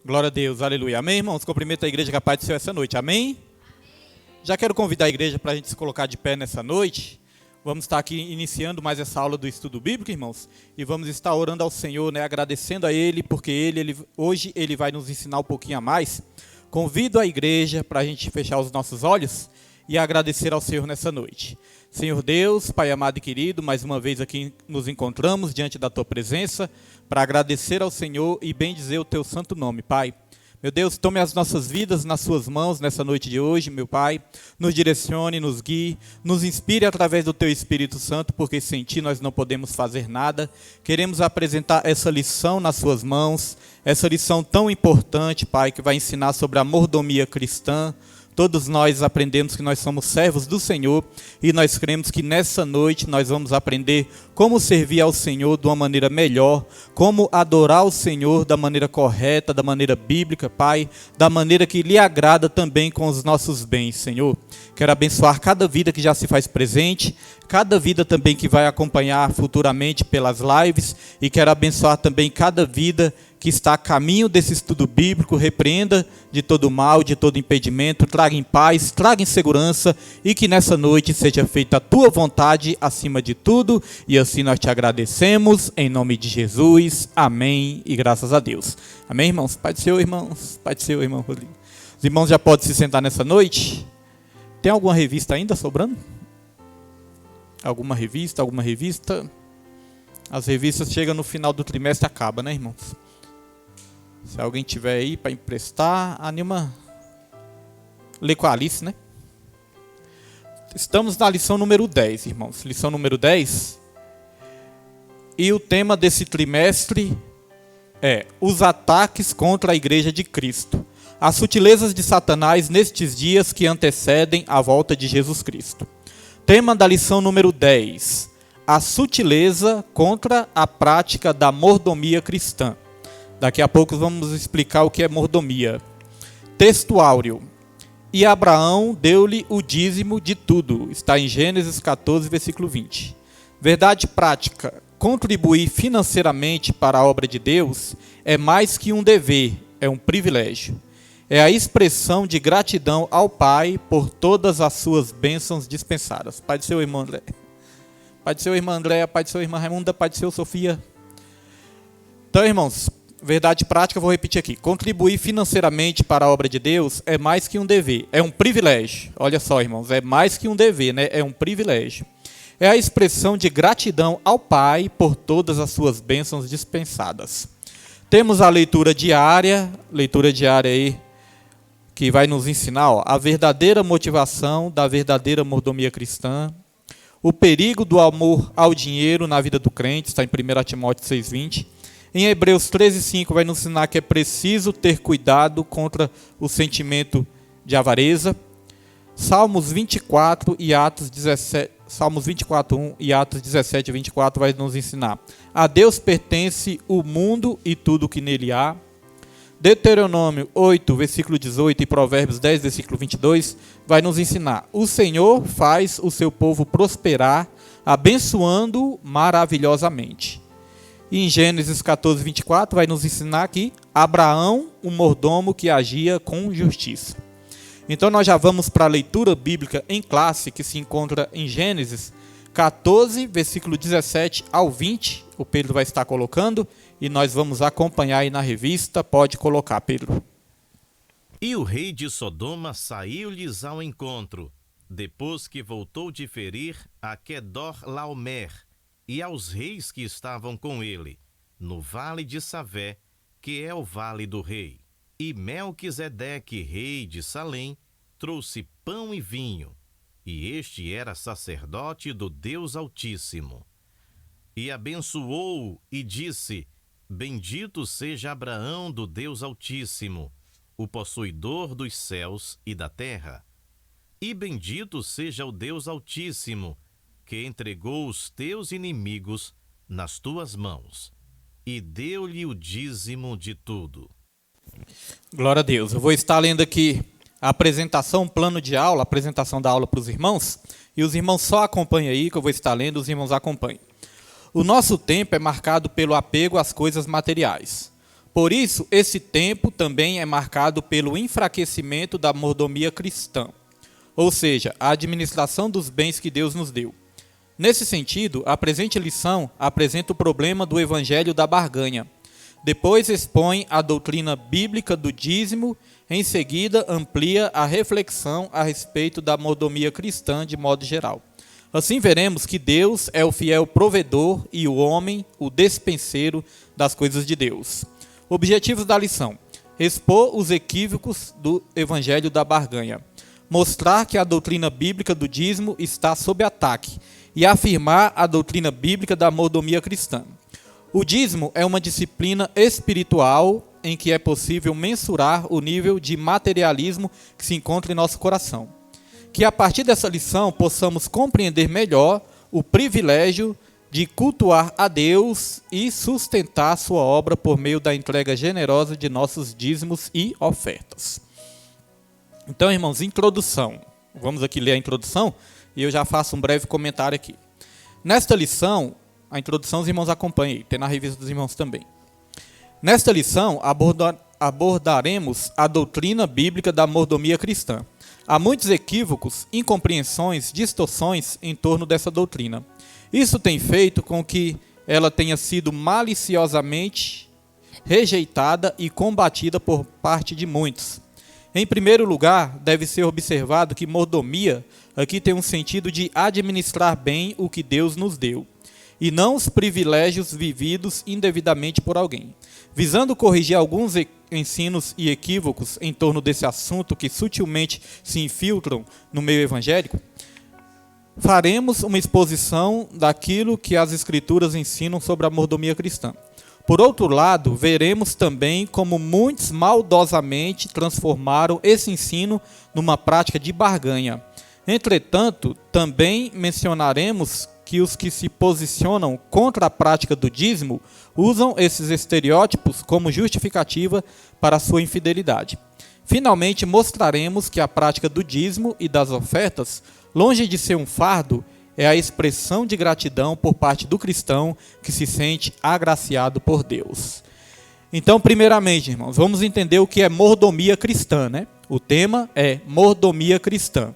Glória a Deus, aleluia. Amém, irmãos? Cumprimento a igreja capaz do Senhor essa noite, amém? Já quero convidar a igreja para a gente se colocar de pé nessa noite. Vamos estar aqui iniciando mais essa aula do estudo bíblico, irmãos. E vamos estar orando ao Senhor, agradecendo a Ele, porque hoje Ele vai nos ensinar um pouquinho a mais. Convido a igreja para a gente fechar os nossos olhos e agradecer ao Senhor nessa noite. Senhor Deus, Pai amado e querido, mais uma vez aqui nos encontramos diante da Tua presença para agradecer ao Senhor e bendizer o Teu santo nome, Pai. Meu Deus, tome as nossas vidas nas suas mãos nessa noite de hoje, meu Pai. Nos direcione, nos guie, nos inspire através do Teu Espírito Santo, porque sem Ti nós não podemos fazer nada. Queremos apresentar essa lição nas suas mãos, essa lição tão importante, Pai, que vai ensinar sobre a mordomia cristã. Todos nós aprendemos que nós somos servos do Senhor e nós cremos que nessa noite nós vamos aprender como servir ao Senhor de uma maneira melhor, como adorar o Senhor da maneira correta, da maneira bíblica, Pai, da maneira que lhe agrada também com os nossos bens, Senhor. Quero abençoar cada vida que já se faz presente, cada vida também que vai acompanhar futuramente pelas lives e quero abençoar também cada vida que está a caminho desse estudo bíblico, repreenda de todo mal, de todo impedimento, traga em paz, traga em segurança e que nessa noite seja feita a Tua vontade acima de tudo e assim nós te agradecemos em nome de Jesus, amém e graças a Deus. Amém, irmãos? Pai do Senhor, irmãos, Pai do Senhor, irmão Rodrigo. Os irmãos já podem se sentar nessa noite? Tem alguma revista ainda sobrando? Alguma revista? As revistas chegam no final do trimestre e acabam, né, irmãos? Se alguém tiver aí para emprestar, anima. Lê com a Alice, né? Estamos na lição número 10, irmãos. Lição número 10. E o tema desse trimestre é os ataques contra a igreja de Cristo. As sutilezas de Satanás nestes dias que antecedem a volta de Jesus Cristo. Tema da lição número 10. A sutileza contra a prática da mordomia cristã. Daqui a pouco vamos explicar o que é mordomia. Texto áureo. E Abraão deu-lhe o dízimo de tudo. Está em Gênesis 14, versículo 20. Verdade prática. Contribuir financeiramente para a obra de Deus é mais que um dever, é um privilégio. É a expressão de gratidão ao Pai por todas as suas bênçãos dispensadas. Pai do seu irmão André. Pai do seu irmão André, Pai do seu irmão Raimunda, Pai do seu Sofia. Então, irmãos, verdade prática, vou repetir aqui. Contribuir financeiramente para a obra de Deus é mais que um dever, é um privilégio. Olha só, irmãos, é mais que um dever, né? É um privilégio. É a expressão de gratidão ao Pai por todas as suas bênçãos dispensadas. Temos a leitura diária aí, que vai nos ensinar a verdadeira motivação da verdadeira mordomia cristã, o perigo do amor ao dinheiro na vida do crente, está em 1 Timóteo 6,20. Em Hebreus 13,5 vai nos ensinar que é preciso ter cuidado contra o sentimento de avareza. Salmos 24 e Atos 17, Salmos 24:1 e Atos 17:24 vai nos ensinar: a Deus pertence o mundo e tudo que nele há. Deuteronômio 8, versículo 18 e Provérbios 10, versículo 22 vai nos ensinar: o Senhor faz o seu povo prosperar, abençoando-o maravilhosamente. E em Gênesis 14, 24 vai nos ensinar que Abraão, um mordomo que agia com justiça. Então nós já vamos para a leitura bíblica em classe, que se encontra em Gênesis 14, versículo 17 ao 20. O Pedro vai estar colocando e nós vamos acompanhar aí na revista. Pode colocar, Pedro. E o rei de Sodoma saiu-lhes ao encontro, depois que voltou de ferir a Quedorlaomer e aos reis que estavam com ele, no vale de Savé, que é o vale do rei. E Melquisedeque, rei de Salém, trouxe pão e vinho, e este era sacerdote do Deus Altíssimo. E abençoou-o e disse: bendito seja Abraão do Deus Altíssimo, o possuidor dos céus e da terra. E bendito seja o Deus Altíssimo, que entregou os teus inimigos nas tuas mãos, e deu-lhe o dízimo de tudo. Glória a Deus. Eu vou estar lendo aqui a apresentação, um plano de aula, a apresentação da aula para os irmãos, e os irmãos só acompanham aí, que eu vou estar lendo, os irmãos acompanham. O nosso tempo é marcado pelo apego às coisas materiais. Por isso, esse tempo também é marcado pelo enfraquecimento da mordomia cristã, ou seja, a administração dos bens que Deus nos deu. Nesse sentido, a presente lição apresenta o problema do evangelho da barganha. Depois expõe a doutrina bíblica do dízimo, em seguida amplia a reflexão a respeito da mordomia cristã de modo geral. Assim veremos que Deus é o fiel provedor e o homem o despenseiro das coisas de Deus. Objetivos da lição: expor os equívocos do evangelho da barganha, mostrar que a doutrina bíblica do dízimo está sob ataque e afirmar a doutrina bíblica da mordomia cristã. O dízimo é uma disciplina espiritual em que é possível mensurar o nível de materialismo que se encontra em nosso coração. Que a partir dessa lição possamos compreender melhor o privilégio de cultuar a Deus e sustentar sua obra por meio da entrega generosa de nossos dízimos e ofertas. Então, irmãos, introdução. Vamos aqui ler a introdução e eu já faço um breve comentário aqui. Nesta lição, a introdução os irmãos acompanhem, tem na revista dos irmãos também. Nesta lição, abordaremos a doutrina bíblica da mordomia cristã. Há muitos equívocos, incompreensões, distorções em torno dessa doutrina. Isso tem feito com que ela tenha sido maliciosamente rejeitada e combatida por parte de muitos. Em primeiro lugar, deve ser observado que mordomia aqui tem um sentido de administrar bem o que Deus nos deu, e não os privilégios vividos indevidamente por alguém. Visando corrigir alguns ensinos e equívocos em torno desse assunto que sutilmente se infiltram no meio evangélico, faremos uma exposição daquilo que as Escrituras ensinam sobre a mordomia cristã. Por outro lado, veremos também como muitos maldosamente transformaram esse ensino numa prática de barganha. Entretanto, também mencionaremos que os que se posicionam contra a prática do dízimo usam esses estereótipos como justificativa para a sua infidelidade. Finalmente, mostraremos que a prática do dízimo e das ofertas, longe de ser um fardo, é a expressão de gratidão por parte do cristão que se sente agraciado por Deus. Então, primeiramente, irmãos, vamos entender o que é mordomia cristã, né? O tema é mordomia cristã.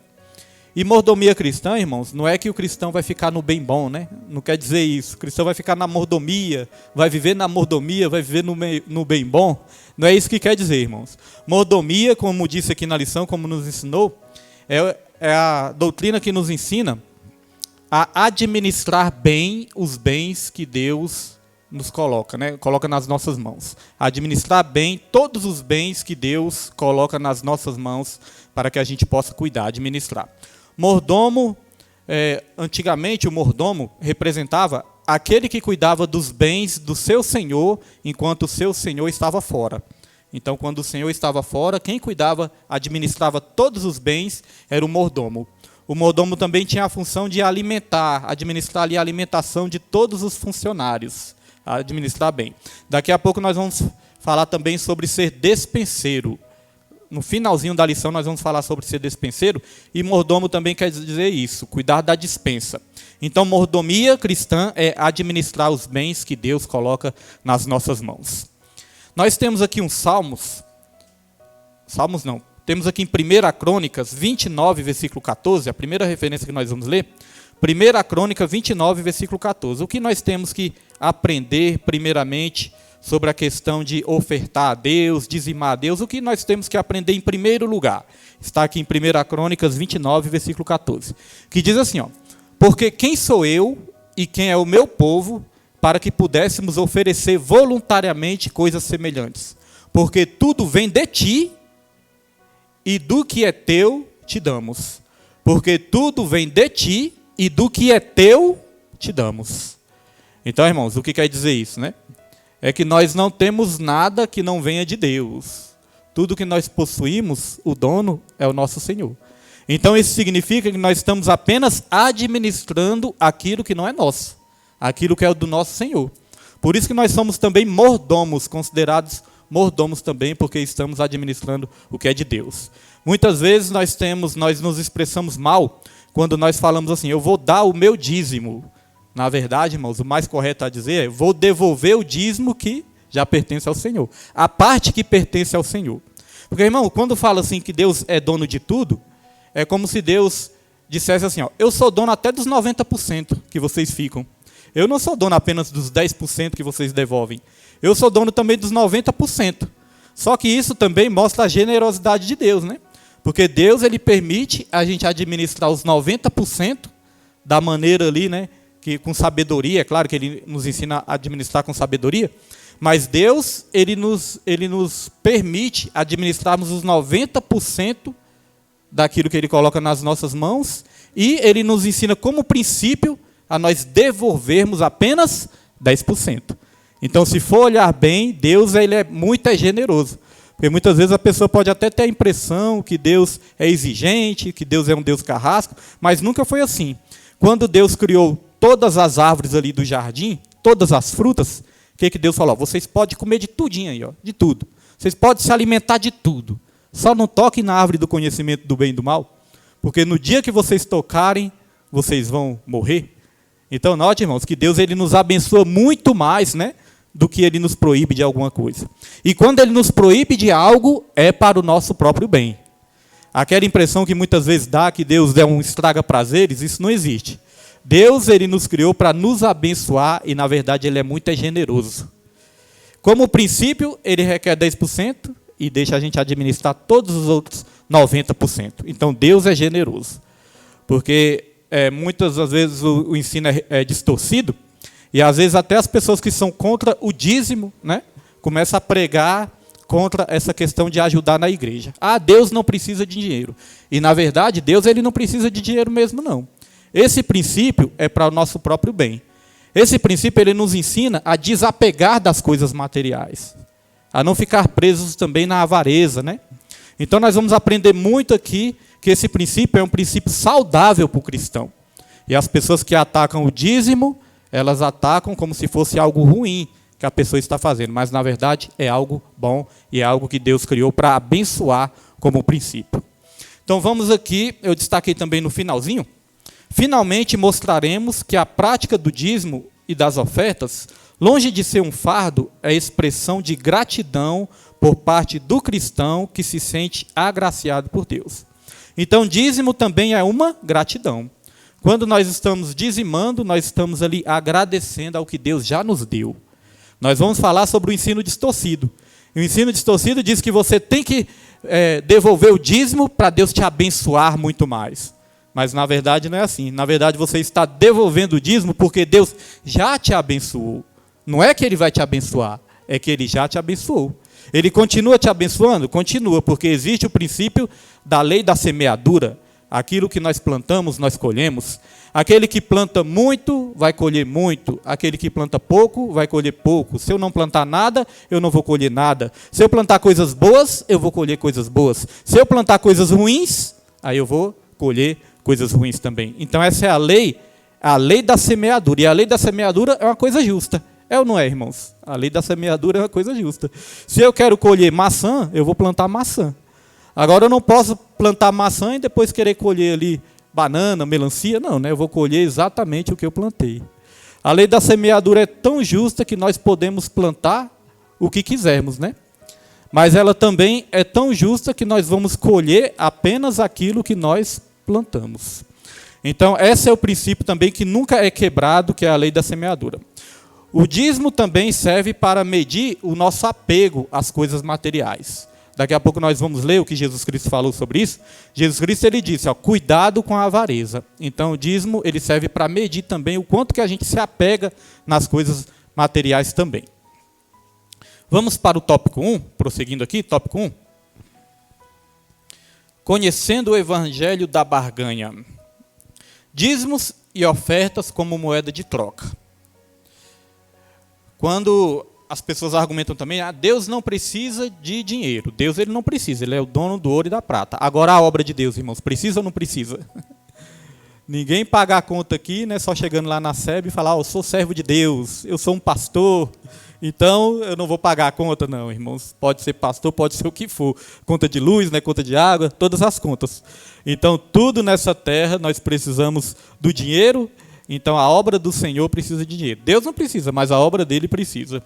E mordomia cristã, irmãos, não é que o cristão vai ficar no bem bom, né? Não quer dizer isso. O cristão vai ficar na mordomia, vai viver na mordomia, vai viver no bem bom. Não é isso que quer dizer, irmãos. Mordomia, como disse aqui na lição, como nos ensinou, é a doutrina que nos ensina a administrar bem os bens que Deus nos coloca, né? Coloca nas nossas mãos. Administrar bem todos os bens que Deus coloca nas nossas mãos para que a gente possa cuidar, administrar. Mordomo, antigamente o mordomo representava aquele que cuidava dos bens do seu senhor enquanto o seu senhor estava fora. Então, quando o senhor estava fora, quem cuidava, administrava todos os bens era o mordomo. O mordomo também tinha a função de alimentar, administrar ali a alimentação de todos os funcionários, administrar bem. Daqui a pouco nós vamos falar também sobre ser despenseiro. No finalzinho da lição nós vamos falar sobre ser despenseiro, e mordomo também quer dizer isso, cuidar da despensa. Então, mordomia cristã é administrar os bens que Deus coloca nas nossas mãos. Nós temos aqui uns temos aqui em 1 Crônicas 29, versículo 14, a primeira referência que nós vamos ler, 1 Crônica 29, versículo 14. O que nós temos que aprender primeiramente sobre a questão de ofertar a Deus, dizimar a Deus? O que nós temos que aprender em primeiro lugar? Está aqui em 1 Crônicas 29, versículo 14, que diz assim, porque quem sou eu e quem é o meu povo para que pudéssemos oferecer voluntariamente coisas semelhantes? Porque tudo vem de ti, e do que é teu te damos. Porque tudo vem de ti, e do que é teu te damos. Então, irmãos, o que quer dizer isso, né? É que nós não temos nada que não venha de Deus. Tudo que nós possuímos, o dono é o nosso Senhor. Então, isso significa que nós estamos apenas administrando aquilo que não é nosso, aquilo que é do nosso Senhor. Por isso que nós somos também mordomos, considerados mordomos também, porque estamos administrando o que é de Deus. Muitas vezes nós nos expressamos mal quando nós falamos assim, eu vou dar o meu dízimo. Na verdade, irmãos, o mais correto a dizer é, vou devolver o dízimo que já pertence ao Senhor. A parte que pertence ao Senhor. Porque, irmão, quando fala assim que Deus é dono de tudo, é como se Deus dissesse assim, ó, eu sou dono até dos 90% que vocês ficam. Eu não sou dono apenas dos 10% que vocês devolvem. Eu sou dono também dos 90%. Só que isso também mostra a generosidade de Deus, né? Porque Deus, ele permite a gente administrar os 90% da maneira ali, né? Que com sabedoria, é claro que ele nos ensina a administrar com sabedoria, mas Deus, ele nos permite administrarmos os 90% daquilo que ele coloca nas nossas mãos, e ele nos ensina como princípio a nós devolvermos apenas 10%. Então, se for olhar bem, Deus, ele é muito generoso. Porque muitas vezes a pessoa pode até ter a impressão que Deus é exigente, que Deus é um Deus carrasco, mas nunca foi assim. Quando Deus criou todas as árvores ali do jardim, todas as frutas, o que Deus falou? Vocês podem comer de tudinho aí, ó, de tudo. Vocês podem se alimentar de tudo. Só não toquem na árvore do conhecimento do bem e do mal, porque no dia que vocês tocarem, vocês vão morrer. Então, note, irmãos, que Deus, ele nos abençoa muito mais, né, do que ele nos proíbe de alguma coisa. E quando ele nos proíbe de algo, é para o nosso próprio bem. Aquela impressão que muitas vezes dá que Deus é um estraga-prazeres, isso não existe. Deus, ele nos criou para nos abençoar e, na verdade, ele é muito generoso. Como princípio, ele requer 10% e deixa a gente administrar todos os outros 90%. Então, Deus é generoso. Porque muitas das vezes o ensino é distorcido, e às vezes até as pessoas que são contra o dízimo, né, começam a pregar contra essa questão de ajudar na igreja. Ah, Deus não precisa de dinheiro. E, na verdade, Deus, ele não precisa de dinheiro mesmo, não. Esse princípio é para o nosso próprio bem. Esse princípio, ele nos ensina a desapegar das coisas materiais, a não ficar presos também na avareza, né? Então, nós vamos aprender muito aqui que esse princípio é um princípio saudável para o cristão. E as pessoas que atacam o dízimo, elas atacam como se fosse algo ruim que a pessoa está fazendo, mas, na verdade, é algo bom e é algo que Deus criou para abençoar como princípio. Então, vamos aqui, eu destaquei também no finalzinho, finalmente mostraremos que a prática do dízimo e das ofertas, longe de ser um fardo, é expressão de gratidão por parte do cristão que se sente agraciado por Deus. Então, dízimo também é uma gratidão. Quando nós estamos dizimando, nós estamos ali agradecendo ao que Deus já nos deu. Nós vamos falar sobre o ensino distorcido. O ensino distorcido diz que você tem que devolver o dízimo para Deus te abençoar muito mais. Mas, na verdade, não é assim. Na verdade, você está devolvendo o dízimo porque Deus já te abençoou. Não é que Ele vai te abençoar, é que Ele já te abençoou. Ele continua te abençoando? Continua, porque existe o princípio da lei da semeadura. Aquilo que nós plantamos, nós colhemos. Aquele que planta muito, vai colher muito. Aquele que planta pouco, vai colher pouco. Se eu não plantar nada, eu não vou colher nada. Se eu plantar coisas boas, eu vou colher coisas boas. Se eu plantar coisas ruins, aí eu vou colher coisas ruins também. Então, essa é a lei da semeadura. E a lei da semeadura é uma coisa justa. É ou não é, irmãos? A lei da semeadura é uma coisa justa. Se eu quero colher maçã, eu vou plantar maçã. Agora, eu não posso plantar maçã e depois querer colher ali banana, melancia. Não, né? Eu vou colher exatamente o que eu plantei. A lei da semeadura é tão justa que nós podemos plantar o que quisermos, né? Mas ela também é tão justa que nós vamos colher apenas aquilo que nós plantamos. Então, esse é o princípio também que nunca é quebrado, que é a lei da semeadura. O dízimo também serve para medir o nosso apego às coisas materiais. Daqui a pouco nós vamos ler o que Jesus Cristo falou sobre isso. Jesus Cristo, ele disse, ó, cuidado com a avareza. Então, o dízimo, ele serve para medir também o quanto que a gente se apega nas coisas materiais também. Vamos para o tópico 1, prosseguindo aqui, tópico 1. Conhecendo o evangelho da barganha. Dízimos e ofertas como moeda de troca. Quando as pessoas argumentam também, Deus não precisa de dinheiro. Deus, ele não precisa, ele é o dono do ouro e da prata. Agora, a obra de Deus, irmãos, precisa ou não precisa? Ninguém paga a conta aqui, né, só chegando lá na SEB e falar, eu sou servo de Deus, eu sou um pastor, então eu não vou pagar a conta, não, irmãos. Pode ser pastor, pode ser o que for. Conta de luz, né, conta de água, todas as contas. Então, tudo nessa terra, nós precisamos do dinheiro. Então, a obra do Senhor precisa de dinheiro. Deus não precisa, mas a obra dele precisa.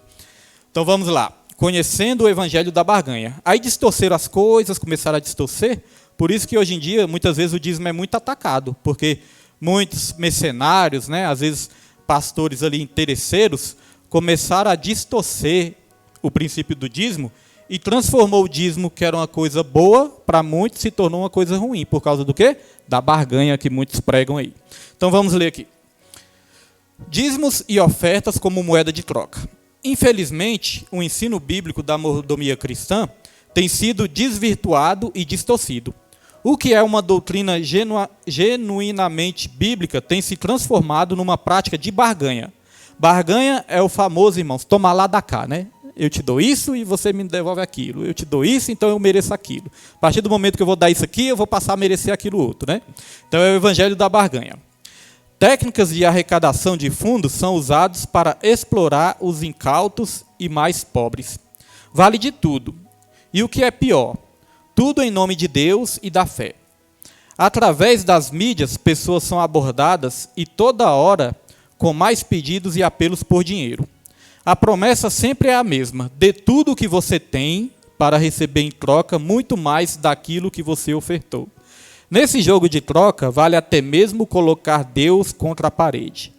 Então vamos lá. Conhecendo o evangelho da barganha. Aí distorceram as coisas, começaram a distorcer. Por isso que hoje em dia, muitas vezes, o dízimo é muito atacado. Porque muitos mercenários, né, às vezes pastores ali interesseiros, começaram a distorcer o princípio do dízimo e transformou o dízimo, que era uma coisa boa, para muitos se tornou uma coisa ruim. Por causa do quê? Da barganha que muitos pregam aí. Então vamos ler aqui. Dízimos e ofertas como moeda de troca. Infelizmente, o ensino bíblico da mordomia cristã tem sido desvirtuado e distorcido. O que é uma doutrina genuinamente bíblica tem se transformado numa prática de barganha. Barganha é o famoso, irmãos, tomar lá da cá, né? Eu te dou isso e você me devolve aquilo. Eu te dou isso, então eu mereço aquilo. A partir do momento que eu vou dar isso aqui, eu vou passar a merecer aquilo outro, né? Então é o evangelho da barganha. Técnicas de arrecadação de fundos são usadas para explorar os incautos e mais pobres. Vale de tudo. E o que é pior? Tudo em nome de Deus e da fé. Através das mídias, pessoas são abordadas e toda hora com mais pedidos e apelos por dinheiro. A promessa sempre é a mesma: dê tudo o que você tem para receber em troca muito mais daquilo que você ofertou. Nesse jogo de troca, vale até mesmo colocar Deus contra a parede.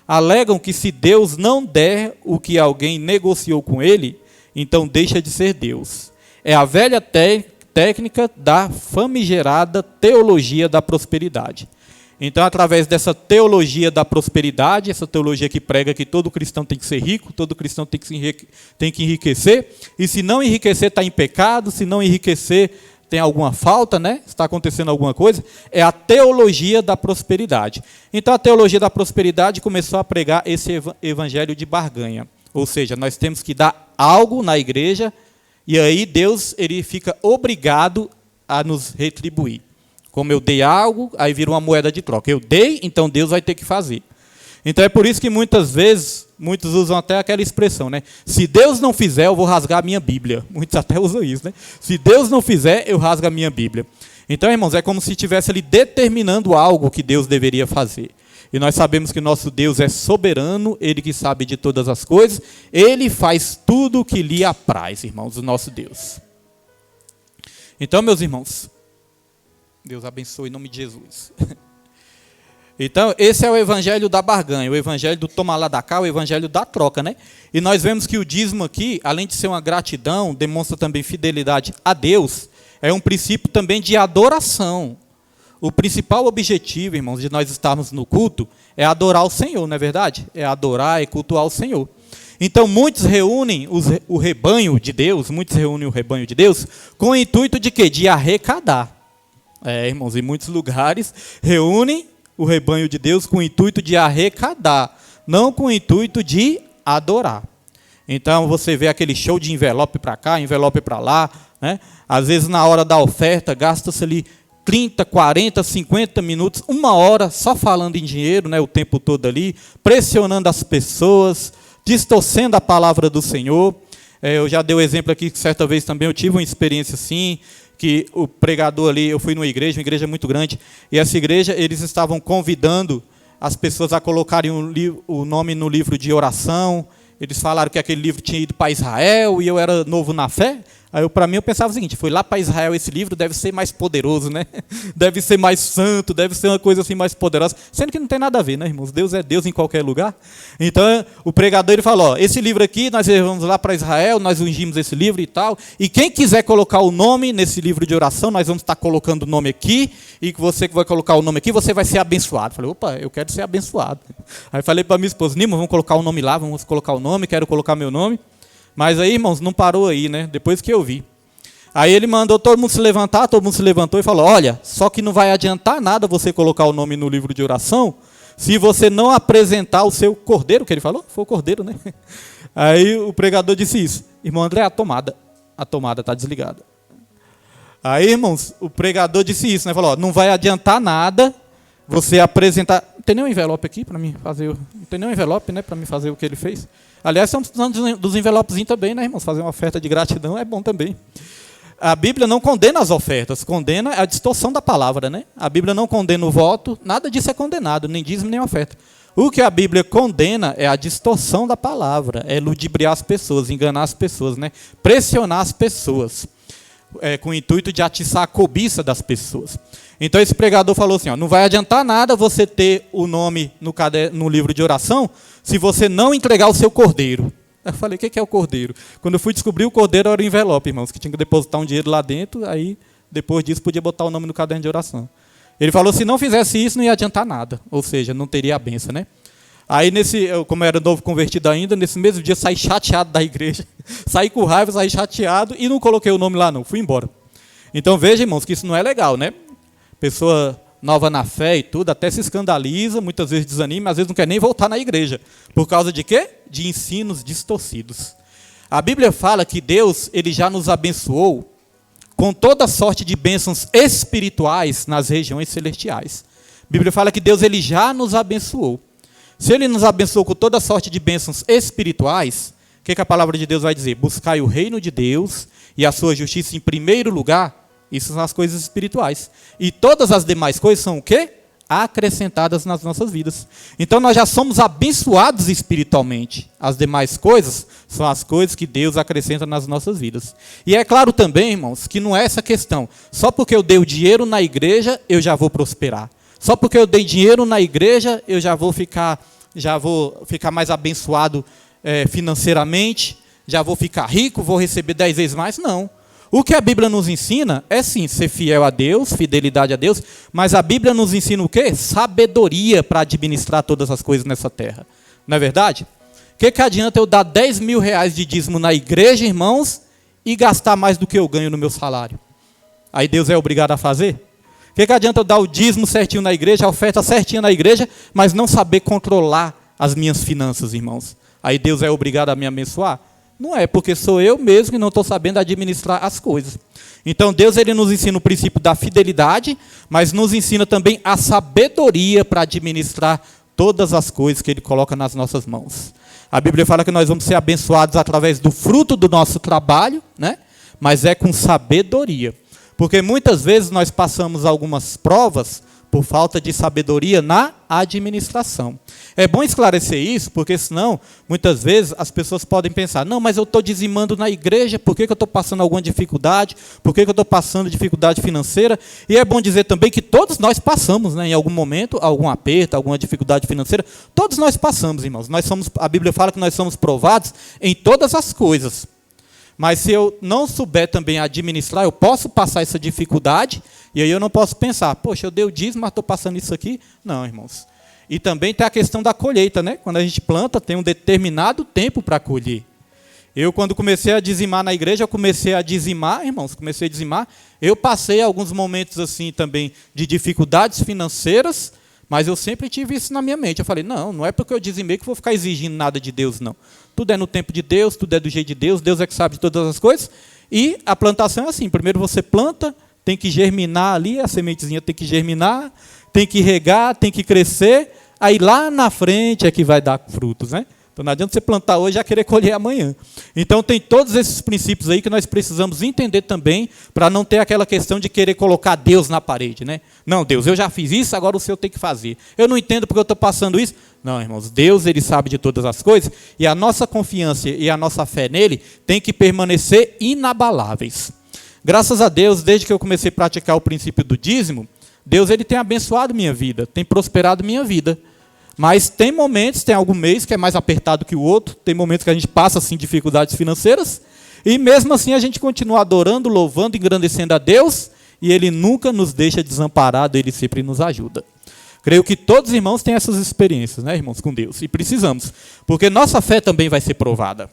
Alegam que se Deus não der o que alguém negociou com ele, então deixa de ser Deus. É a velha técnica da famigerada teologia da prosperidade. Então, através dessa teologia da prosperidade, essa teologia que prega que todo cristão tem que ser rico, todo cristão tem que enriquecer, e se não enriquecer está em pecado, se não enriquecer tem alguma falta, né? Está acontecendo alguma coisa, é a teologia da prosperidade. Então, a teologia da prosperidade começou a pregar esse evangelho de barganha. Ou seja, nós temos que dar algo na igreja, e aí Deus ele fica obrigado a nos retribuir. Como eu dei algo, aí vira uma moeda de troca. Eu dei, então Deus vai ter que fazer. Então é por isso que muitas vezes, muitos usam até aquela expressão, né? Se Deus não fizer, eu vou rasgar a minha Bíblia. Muitos até usam isso, né? Se Deus não fizer, eu rasgo a minha Bíblia. Então, irmãos, é como se estivesse ali determinando algo que Deus deveria fazer. E nós sabemos que nosso Deus é soberano, Ele que sabe de todas as coisas, Ele faz tudo o que lhe apraz, irmãos, o nosso Deus. Então, meus irmãos, Deus abençoe em nome de Jesus. Então, esse é o evangelho da barganha, o evangelho do toma lá da cá, o evangelho da troca, né? E nós vemos que o dízimo aqui, além de ser uma gratidão, demonstra também fidelidade a Deus, é um princípio também de adoração. O principal objetivo, irmãos, de nós estarmos no culto é adorar o Senhor, não é verdade? É adorar e cultuar o Senhor. Então, muitos reúnem o rebanho de Deus, com o intuito de quê? De arrecadar. Irmãos, em muitos lugares reúnem o rebanho de Deus com o intuito de arrecadar, não com o intuito de adorar. Então, você vê aquele show de envelope para cá, envelope para lá, né? Às vezes, na hora da oferta, gasta-se ali 30, 40, 50 minutos, 1 hora, só falando em dinheiro, né, o tempo todo ali, pressionando as pessoas, distorcendo a palavra do Senhor. Eu já dei o exemplo aqui, que certa vez também eu tive uma experiência assim, que o pregador ali, eu fui numa igreja muito grande, e essa igreja, eles estavam convidando as pessoas a colocarem o nome no livro de oração. Eles falaram que aquele livro tinha ido para Israel, e eu era novo na fé. Aí, para mim, eu pensava o seguinte: foi lá para Israel esse livro, deve ser mais poderoso, né? Deve ser mais santo, deve ser uma coisa assim mais poderosa. Sendo que não tem nada a ver, né, irmãos? Deus é Deus em qualquer lugar. Então, o pregador ele falou: ó, esse livro aqui, nós vamos lá para Israel, nós ungimos esse livro e tal. E quem quiser colocar o nome nesse livro de oração, nós vamos estar colocando o nome aqui. E você que vai colocar o nome aqui, você vai ser abençoado. Eu falei: opa, eu quero ser abençoado. Aí falei para minha esposa: Nima, vamos colocar o nome lá, vamos colocar o nome, quero colocar meu nome. Mas aí, irmãos, não parou aí, né? Depois que eu vi. Aí ele mandou todo mundo se levantar, todo mundo se levantou e falou: olha, só que não vai adiantar nada você colocar o nome no livro de oração se você não apresentar o seu cordeiro, que ele falou? Foi o cordeiro, né? Aí o pregador disse isso: irmão André, a tomada está desligada. Aí, irmãos, o pregador disse isso, né? Falou: ó, não vai adiantar nada você apresentar. Não tem nenhum envelope aqui para mim fazer. Não tem nenhum envelope, né, para mim fazer o que ele fez. Aliás, estamos precisando dos envelopezinhos também, né, irmãos? Fazer uma oferta de gratidão é bom também. A Bíblia não condena as ofertas, condena a distorção da palavra, né? A Bíblia não condena o voto, nada disso é condenado, nem dízimo nem oferta. O que a Bíblia condena é a distorção da palavra, é ludibriar as pessoas, enganar as pessoas, né? Pressionar as pessoas, com o intuito de atiçar a cobiça das pessoas. Então esse pregador falou assim, ó, não vai adiantar nada você ter o nome no livro de oração se você não entregar o seu cordeiro. Eu falei, o que é o cordeiro? Quando eu fui descobrir, o cordeiro era o envelope, irmãos, que tinha que depositar um dinheiro lá dentro, aí depois disso podia botar o nome no caderno de oração. Ele falou, se não fizesse isso, não ia adiantar nada. Ou seja, não teria a benção, né? Aí, como eu era novo convertido ainda, nesse mesmo dia, saí chateado da igreja. Saí com raiva, saí chateado e não coloquei o nome lá, não. Fui embora. Então, veja, irmãos, que isso não é legal, né? Pessoa nova na fé e tudo, até se escandaliza, muitas vezes desanima, às vezes não quer nem voltar na igreja. Por causa de quê? De ensinos distorcidos. A Bíblia fala que Deus, ele já nos abençoou com toda sorte de bênçãos espirituais nas regiões celestiais. A Bíblia fala que Deus, ele já nos abençoou. Se ele nos abençoou com toda sorte de bênçãos espirituais, o que a palavra de Deus vai dizer? Buscai o reino de Deus e a sua justiça em primeiro lugar. Isso são as coisas espirituais. E todas as demais coisas são o quê? Acrescentadas nas nossas vidas. Então nós já somos abençoados espiritualmente. As demais coisas são as coisas que Deus acrescenta nas nossas vidas. E é claro também, irmãos, que não é essa questão. Só porque eu dei o dinheiro na igreja, eu já vou prosperar. Só porque eu dei dinheiro na igreja, eu já vou ficar mais abençoado financeiramente, já vou ficar rico, vou receber 10 vezes mais. Não. O que a Bíblia nos ensina é sim, ser fiel a Deus, fidelidade a Deus, mas a Bíblia nos ensina o quê? Sabedoria para administrar todas as coisas nessa terra. Não é verdade? O que adianta eu dar 10 mil reais de dízimo na igreja, irmãos, e gastar mais do que eu ganho no meu salário? Aí Deus é obrigado a fazer? O que adianta eu dar o dízimo certinho na igreja, a oferta certinha na igreja, mas não saber controlar as minhas finanças, irmãos? Aí Deus é obrigado a me abençoar? Não é, porque sou eu mesmo que não estou sabendo administrar as coisas. Então Deus, ele nos ensina o princípio da fidelidade, mas nos ensina também a sabedoria para administrar todas as coisas que ele coloca nas nossas mãos. A Bíblia fala que nós vamos ser abençoados através do fruto do nosso trabalho, né? Mas é com sabedoria. Porque muitas vezes nós passamos algumas provas por falta de sabedoria na administração. É bom esclarecer isso, porque senão, muitas vezes, as pessoas podem pensar, não, mas eu estou dizimando na igreja, por que eu estou passando alguma dificuldade? Por que eu estou passando dificuldade financeira? E é bom dizer também que todos nós passamos, né, em algum momento, algum aperto, alguma dificuldade financeira, todos nós passamos, irmãos. A Bíblia fala que nós somos provados em todas as coisas. Mas se eu não souber também administrar, eu posso passar essa dificuldade, e aí eu não posso pensar, poxa, eu dei o dízimo, mas estou passando isso aqui. Não, irmãos. E também tem a questão da colheita, né? Quando a gente planta, tem um determinado tempo para colher. Eu, quando comecei a dizimar na igreja, eu comecei a dizimar, irmãos, eu passei alguns momentos assim também de dificuldades financeiras, mas eu sempre tive isso na minha mente. Eu falei, não é porque eu dizimei que eu vou ficar exigindo nada de Deus, não. Tudo é no tempo de Deus, tudo é do jeito de Deus, Deus é que sabe de todas as coisas. E a plantação é assim, primeiro você planta, tem que germinar ali, a sementezinha tem que germinar, tem que regar, tem que crescer, aí lá na frente é que vai dar frutos, né? Então não adianta você plantar hoje e já querer colher amanhã. Então tem todos esses princípios aí que nós precisamos entender também, para não ter aquela questão de querer colocar Deus na parede, né? Não, Deus, eu já fiz isso, agora o Senhor tem que fazer. Eu não entendo porque eu estou passando isso. Não, irmãos, Deus, ele sabe de todas as coisas, e a nossa confiança e a nossa fé nele tem que permanecer inabaláveis. Graças a Deus, desde que eu comecei a praticar o princípio do dízimo, Deus, ele tem abençoado minha vida, tem prosperado minha vida. Mas tem momentos, tem algum mês que é mais apertado que o outro, tem momentos que a gente passa assim, dificuldades financeiras, e mesmo assim a gente continua adorando, louvando, engrandecendo a Deus, e ele nunca nos deixa desamparado, ele sempre nos ajuda. Creio que todos os irmãos têm essas experiências, né, irmãos, com Deus, e precisamos, porque nossa fé também vai ser provada.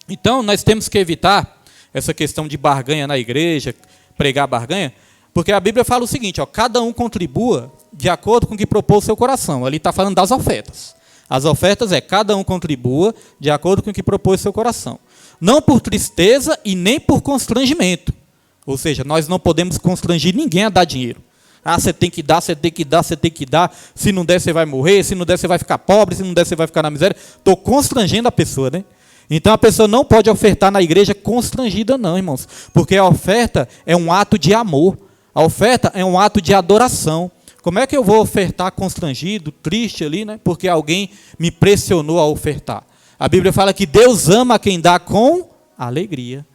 Então, nós temos que evitar essa questão de barganha na igreja, pregar barganha, porque a Bíblia fala o seguinte, ó, cada um contribua de acordo com o que propôs o seu coração. Ali está falando das ofertas. As ofertas cada um contribua de acordo com o que propôs o seu coração. Não por tristeza e nem por constrangimento. Ou seja, nós não podemos constrangir ninguém a dar dinheiro. Ah, você tem que dar, você tem que dar, você tem que dar. Se não der, você vai morrer. Se não der, você vai ficar pobre. Se não der, você vai ficar na miséria. Estou constrangendo a pessoa, né? Então a pessoa não pode ofertar na igreja constrangida, não, irmãos. Porque a oferta é um ato de amor. A oferta é um ato de adoração. Como é que eu vou ofertar constrangido, triste ali, né? Porque alguém me pressionou a ofertar. A Bíblia fala que Deus ama quem dá com alegria.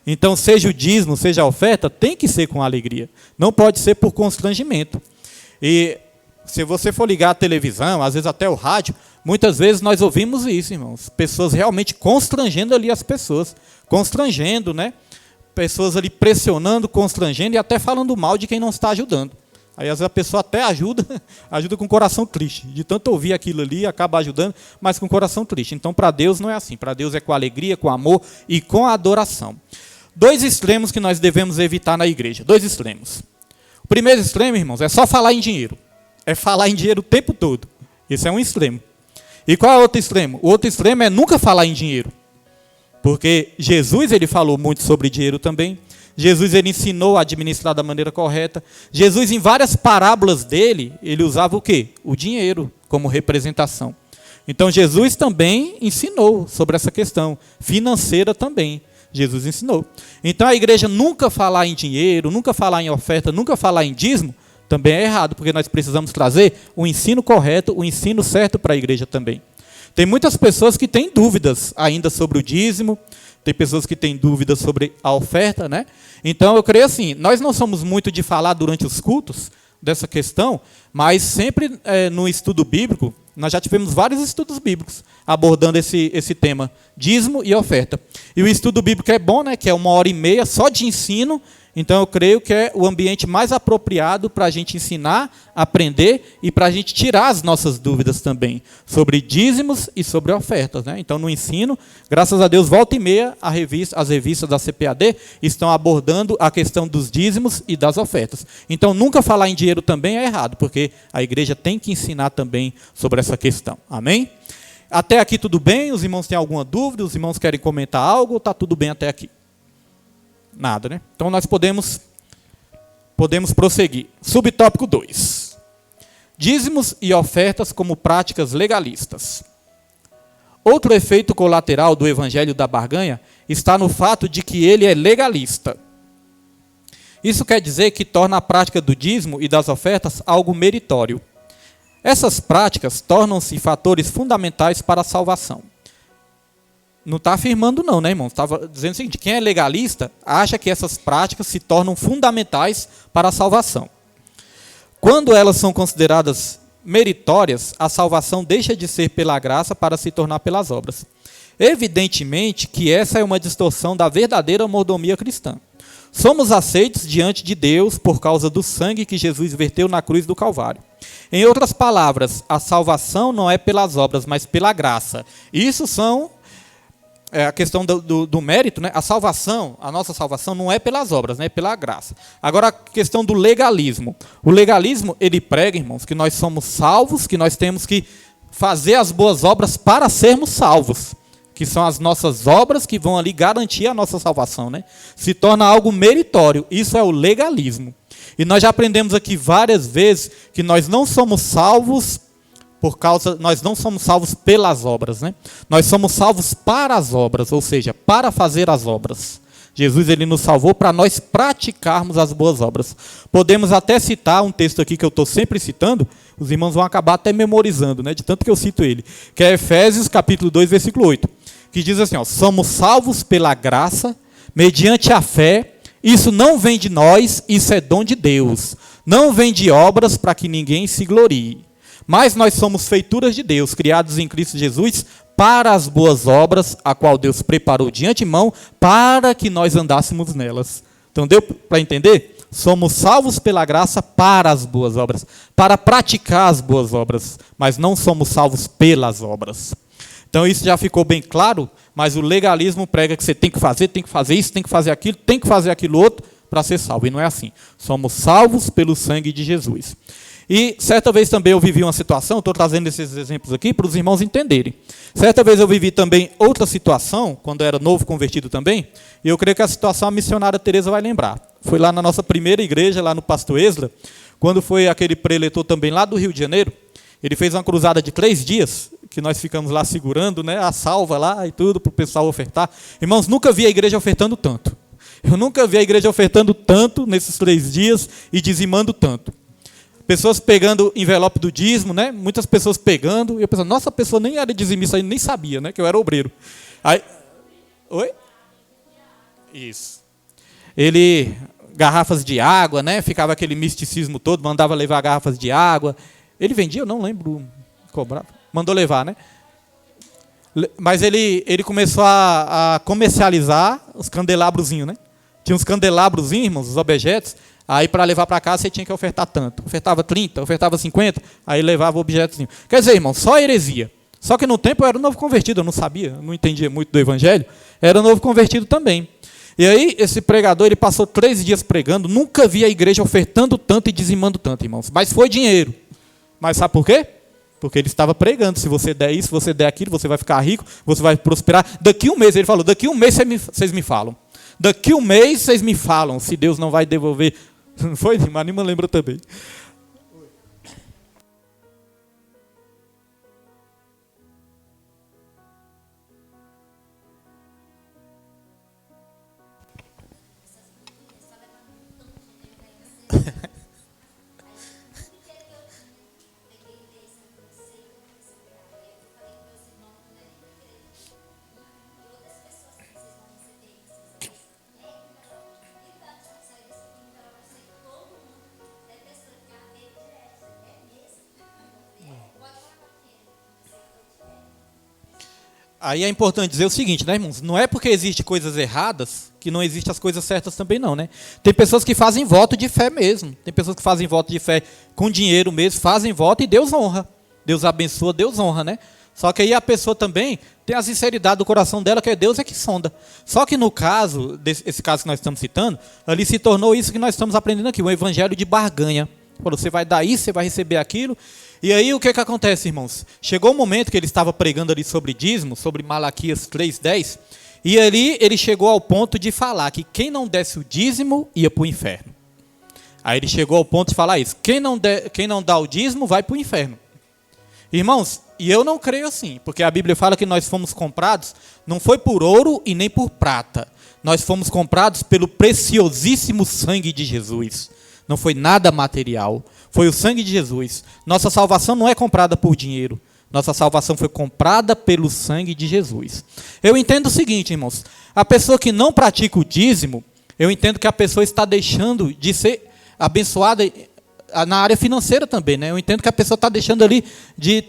Então, seja o dízimo, seja a oferta, tem que ser com alegria. Não pode ser por constrangimento. E se você for ligar a televisão, às vezes até o rádio, muitas vezes nós ouvimos isso, irmãos. Pessoas realmente constrangendo ali as pessoas. Constrangendo, né? Pessoas ali pressionando, constrangendo e até falando mal de quem não está ajudando. Aí às vezes a pessoa até ajuda com o coração triste. De tanto ouvir aquilo ali, acaba ajudando, mas com o coração triste. Então, para Deus não é assim. Para Deus é com alegria, com amor e com adoração. 2 extremos que nós devemos evitar na igreja. 2 extremos. O primeiro extremo, irmãos, é só falar em dinheiro. É falar em dinheiro o tempo todo. Esse é um extremo. E qual é o outro extremo? O outro extremo é nunca falar em dinheiro. Porque Jesus, ele falou muito sobre dinheiro também. Jesus, ele ensinou a administrar da maneira correta. Jesus, em várias parábolas dele, ele usava o quê? O dinheiro como representação. Então, Jesus também ensinou sobre essa questão financeira também. Jesus ensinou. Então, a igreja nunca falar em dinheiro, nunca falar em oferta, nunca falar em dízimo, também é errado, porque nós precisamos trazer o ensino correto, o ensino certo para a igreja também. Tem muitas pessoas que têm dúvidas ainda sobre o dízimo, tem pessoas que têm dúvidas sobre a oferta, né? Então, eu creio assim, nós não somos muito de falar durante os cultos dessa questão, mas sempre no estudo bíblico, nós já tivemos vários estudos bíblicos abordando esse tema, dízimo e oferta. E o estudo bíblico é bom, né? Que é 1h30 só de ensino. Então, eu creio que é o ambiente mais apropriado para a gente ensinar, aprender e para a gente tirar as nossas dúvidas também sobre dízimos e sobre ofertas, né? Então, no ensino, graças a Deus, volta e meia, as revistas da CPAD estão abordando a questão dos dízimos e das ofertas. Então, nunca falar em dinheiro também é errado, porque a igreja tem que ensinar também sobre essa questão. Amém? Até aqui tudo bem? Os irmãos têm alguma dúvida? Os irmãos querem comentar algo ou está tudo bem até aqui? Nada, né? Então nós podemos prosseguir. Subtópico 2. Dízimos e ofertas como práticas legalistas. Outro efeito colateral do evangelho da barganha está no fato de que ele é legalista. Isso quer dizer que torna a prática do dízimo e das ofertas algo meritório. Essas práticas tornam-se fatores fundamentais para a salvação. Não está afirmando não, né, irmão? Estava dizendo o seguinte, quem é legalista acha que essas práticas se tornam fundamentais para a salvação. Quando elas são consideradas meritórias, a salvação deixa de ser pela graça para se tornar pelas obras. Evidentemente que essa é uma distorção da verdadeira mordomia cristã. Somos aceitos diante de Deus por causa do sangue que Jesus verteu na cruz do Calvário. Em outras palavras, a salvação não é pelas obras, mas pela graça. Isso são a questão do mérito, né? A nossa salvação não é pelas obras, né? É pela graça. Agora, a questão do legalismo. O legalismo, ele prega, irmãos, que nós somos salvos, que nós temos que fazer as boas obras para sermos salvos. Que são as nossas obras que vão ali garantir a nossa salvação, né? Se torna algo meritório. Isso é o legalismo. E nós já aprendemos aqui várias vezes que nós não somos salvos nós não somos salvos pelas obras, né? Nós somos salvos para as obras, ou seja, para fazer as obras. Jesus, ele nos salvou para nós praticarmos as boas obras. Podemos até citar um texto aqui que eu estou sempre citando, os irmãos vão acabar até memorizando, né? De tanto que eu cito ele, que é Efésios capítulo 2, versículo 8, que diz assim, ó, somos salvos pela graça, mediante a fé, isso não vem de nós, isso é dom de Deus. Não vem de obras para que ninguém se glorie. Mas nós somos feituras de Deus, criados em Cristo Jesus, para as boas obras, a qual Deus preparou de antemão, para que nós andássemos nelas. Então, deu para entender? Somos salvos pela graça para as boas obras, para praticar as boas obras, mas não somos salvos pelas obras. Então, isso já ficou bem claro, mas o legalismo prega que você tem que fazer isso, tem que fazer aquilo outro, para ser salvo. E não é assim. Somos salvos pelo sangue de Jesus. E certa vez também eu vivi uma situação, estou trazendo esses exemplos aqui para os irmãos entenderem. Certa vez eu vivi também outra situação, quando eu era novo convertido também, e eu creio que a situação a missionária Tereza vai lembrar. Foi lá na nossa primeira igreja, lá no Pastor Esdra, quando foi aquele preletor também lá do Rio de Janeiro, ele fez uma cruzada de 3 dias, que nós ficamos lá segurando, né, a salva lá e tudo, para o pessoal ofertar. Irmãos, nunca vi a igreja ofertando tanto. Eu nunca vi a igreja ofertando tanto nesses 3 dias e dizimando tanto. Pessoas pegando envelope do dízimo, né? Muitas pessoas pegando. E eu pensando, nossa, a pessoa nem era dizimista, nem sabia, né? Que eu era obreiro. Aí, oi? Isso. Ele, garrafas de água, né? Ficava aquele misticismo todo, mandava levar garrafas de água. Ele vendia, eu não lembro, cobrava. Mandou levar, né? Mas ele começou a comercializar os candelabrozinhos, né? Tinha uns candelabrozinhos, irmãos, os objetos. Aí, para levar para casa, você tinha que ofertar tanto. Ofertava 30, ofertava 50, aí levava o objetozinho. Quer dizer, irmão, só heresia. Só que no tempo eu era novo convertido, eu não sabia, não entendia muito do evangelho. Era novo convertido também. E aí, esse pregador, ele passou 3 dias pregando, nunca vi a igreja ofertando tanto e dizimando tanto, irmãos. Mas foi dinheiro. Mas sabe por quê? Porque ele estava pregando, se você der isso, se você der aquilo, você vai ficar rico, você vai prosperar. Daqui um mês, ele falou, daqui um mês vocês me falam. Daqui um mês vocês me falam, se Deus não vai devolver. Não foi? Mas nem me lembra também. Aí é importante dizer o seguinte, né, irmãos? Não é porque existem coisas erradas que não existem as coisas certas também não, né? Tem pessoas que fazem voto de fé mesmo. Tem pessoas que fazem voto de fé com dinheiro mesmo, fazem voto e Deus honra. Deus abençoa, Deus honra, né? Só que aí a pessoa também tem a sinceridade do coração dela, que é Deus é que sonda. Só que no caso, esse caso que nós estamos citando, ali se tornou isso que nós estamos aprendendo aqui, o evangelho de barganha. Você vai dar isso, você vai receber aquilo. E aí o que acontece, irmãos? Chegou o momento que ele estava pregando ali sobre dízimo, sobre Malaquias 3:10, e ali ele chegou ao ponto de falar que quem não desse o dízimo ia para o inferno. Aí ele chegou ao ponto de falar isso. Quem não dá o dízimo vai para o inferno. Irmãos, e eu não creio assim, porque a Bíblia fala que nós fomos comprados, não foi por ouro e nem por prata. Nós fomos comprados pelo preciosíssimo sangue de Jesus. Não foi nada material, foi o sangue de Jesus. Nossa salvação não é comprada por dinheiro. Nossa salvação foi comprada pelo sangue de Jesus. Eu entendo o seguinte, irmãos. A pessoa que não pratica o dízimo, eu entendo que a pessoa está deixando de ser abençoada na área financeira também, né? Eu entendo que a pessoa está deixando ali de...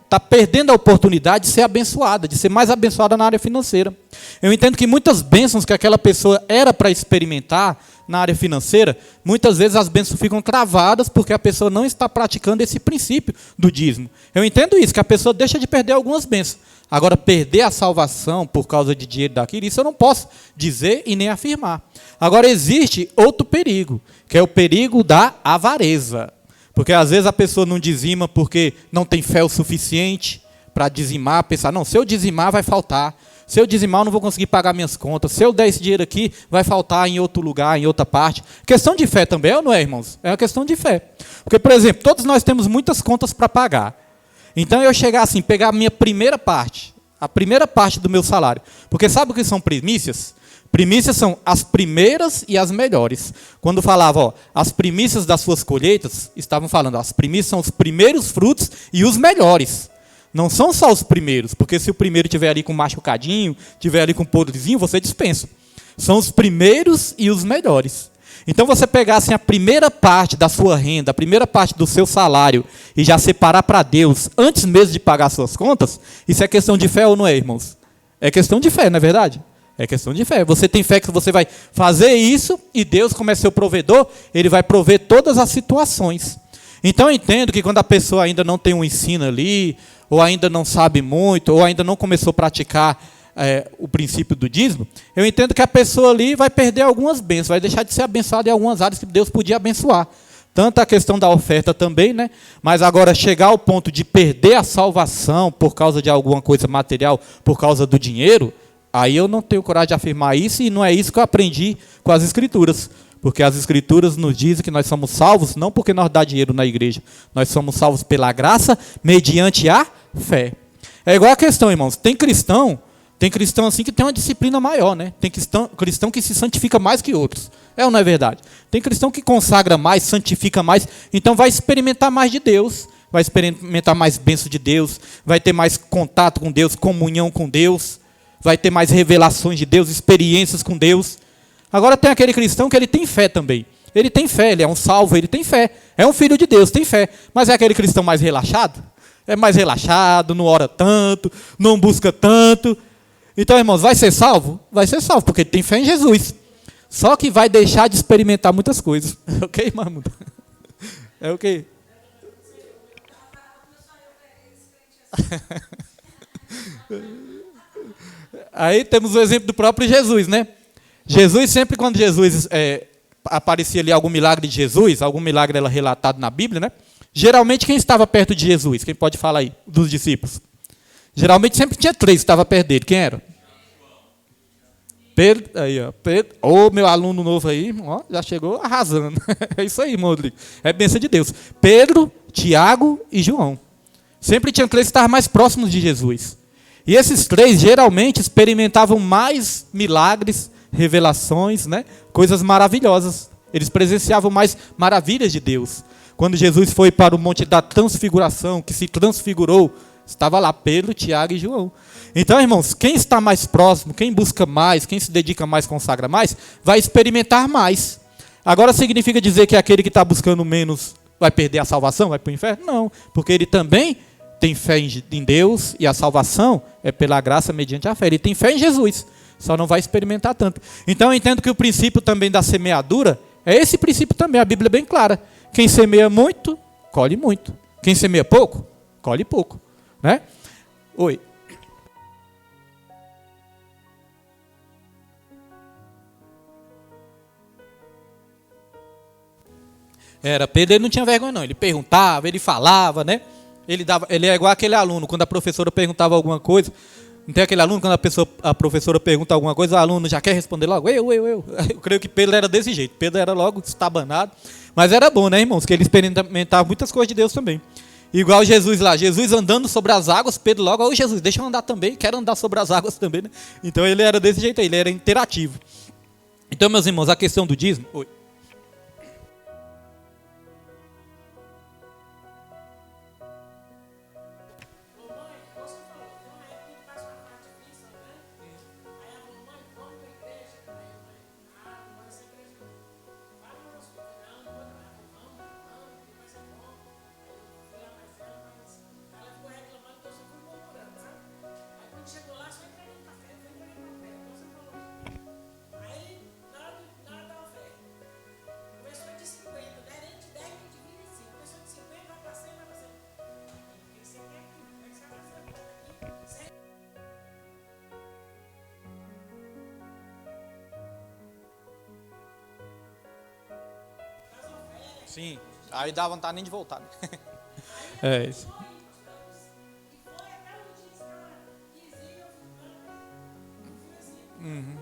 está perdendo a oportunidade de ser abençoada, de ser mais abençoada na área financeira. Eu entendo que muitas bênçãos que aquela pessoa era para experimentar na área financeira, muitas vezes as bênçãos ficam travadas porque a pessoa não está praticando esse princípio do dízimo. Eu entendo isso, que a pessoa deixa de perder algumas bênçãos. Agora, perder a salvação por causa de dinheiro daquilo, isso eu não posso dizer e nem afirmar. Agora, existe outro perigo, que é o perigo da avareza. Porque às vezes a pessoa não dizima porque não tem fé o suficiente para dizimar, pensar, não, se eu dizimar vai faltar. Se eu dizimar, eu não vou conseguir pagar minhas contas. Se eu der esse dinheiro aqui, vai faltar em outro lugar, em outra parte. Questão de fé também, ou não é, irmãos? É uma questão de fé. Porque, por exemplo, todos nós temos muitas contas para pagar. Então, eu chegar assim, pegar a minha primeira parte, a primeira parte do meu salário. Porque sabe o que são primícias? Primícias são as primeiras e as melhores. Quando falava, ó, as primícias das suas colheitas, estavam falando, ó, as primícias são os primeiros frutos e os melhores. Não são só os primeiros, porque se o primeiro estiver ali com machucadinho, estiver ali com podrezinho, você dispensa. São os primeiros e os melhores. Então, você pegar assim, a primeira parte da sua renda, a primeira parte do seu salário, e já separar para Deus, antes mesmo de pagar suas contas, isso é questão de fé ou não é, irmãos? É questão de fé, não é verdade? É questão de fé. Você tem fé que você vai fazer isso, e Deus, como é seu provedor, Ele vai prover todas as situações. Então, eu entendo que quando a pessoa ainda não tem um ensino ali, ou ainda não sabe muito, ou ainda não começou a praticar o princípio do dízimo, eu entendo que a pessoa ali vai perder algumas bênçãos, vai deixar de ser abençoada em algumas áreas que Deus podia abençoar. Tanto a questão da oferta também, né? Mas agora chegar ao ponto de perder a salvação por causa de alguma coisa material, por causa do dinheiro, aí eu não tenho coragem de afirmar isso, e não é isso que eu aprendi com as Escrituras. Porque as Escrituras nos dizem que nós somos salvos não porque nós dá dinheiro na igreja, nós somos salvos pela graça, mediante a fé. É igual a questão, irmãos, tem cristão assim que tem uma disciplina maior, né? Tem cristão que se santifica mais que outros. É ou não é verdade? Tem cristão que consagra mais, santifica mais, então vai experimentar mais de Deus, vai experimentar mais bênção de Deus, vai ter mais contato com Deus, comunhão com Deus, vai ter mais revelações de Deus, experiências com Deus. Agora tem aquele cristão que ele tem fé também. Ele tem fé, ele é um salvo, ele tem fé. É um filho de Deus, tem fé. Mas é aquele cristão mais relaxado? É mais relaxado, não ora tanto, não busca tanto. Então, irmãos, vai ser salvo? Vai ser salvo, porque ele tem fé em Jesus. Só que vai deixar de experimentar muitas coisas. Ok, irmão? É ok? Aí temos o exemplo do próprio Jesus, né? Jesus, sempre quando Jesus aparecia ali algum milagre de Jesus, algum milagre era relatado na Bíblia, né? Geralmente quem estava perto de Jesus? Quem pode falar aí? Dos discípulos. Geralmente sempre tinha 3 que estavam perto dele. Quem era? Pedro, aí, ó. Pedro, meu aluno novo aí, ó, já chegou arrasando. É isso aí, irmão Rodrigo. É bênção de Deus. Pedro, Tiago e João. Sempre tinha 3 que estavam mais próximos de Jesus. E esses 3 geralmente experimentavam mais milagres, revelações, né? Coisas maravilhosas. Eles presenciavam mais maravilhas de Deus. Quando Jesus foi para o monte da transfiguração, que se transfigurou, estava lá Pedro, Tiago e João. Então, irmãos, quem está mais próximo, quem busca mais, quem se dedica mais, consagra mais, vai experimentar mais. Agora significa dizer que aquele que está buscando menos vai perder a salvação, vai para o inferno? Não, porque ele também tem fé em Deus e a salvação é pela graça mediante a fé. Ele tem fé em Jesus, só não vai experimentar tanto. Então eu entendo que o princípio também da semeadura é esse princípio também, a Bíblia é bem clara. Quem semeia muito, colhe muito. Quem semeia pouco, colhe pouco. Né? Oi. Pedro, ele não tinha vergonha não, ele perguntava, ele falava, né? Ele é igual aquele aluno, quando a professora perguntava alguma coisa, não tem aquele aluno, quando a professora pergunta alguma coisa, o aluno já quer responder logo, eu. Eu creio que Pedro era desse jeito, Pedro era logo estabanado, mas era bom, né, irmãos, que ele experimentava muitas coisas de Deus também. Igual Jesus lá, Jesus andando sobre as águas, Pedro logo, ô Jesus, deixa eu andar também, quero andar sobre as águas também, né? Então ele era desse jeito aí, ele era interativo. Então, meus irmãos, a questão do dízimo... Oi. Sim, aí dá vontade nem de voltar. Né? É isso. Uhum.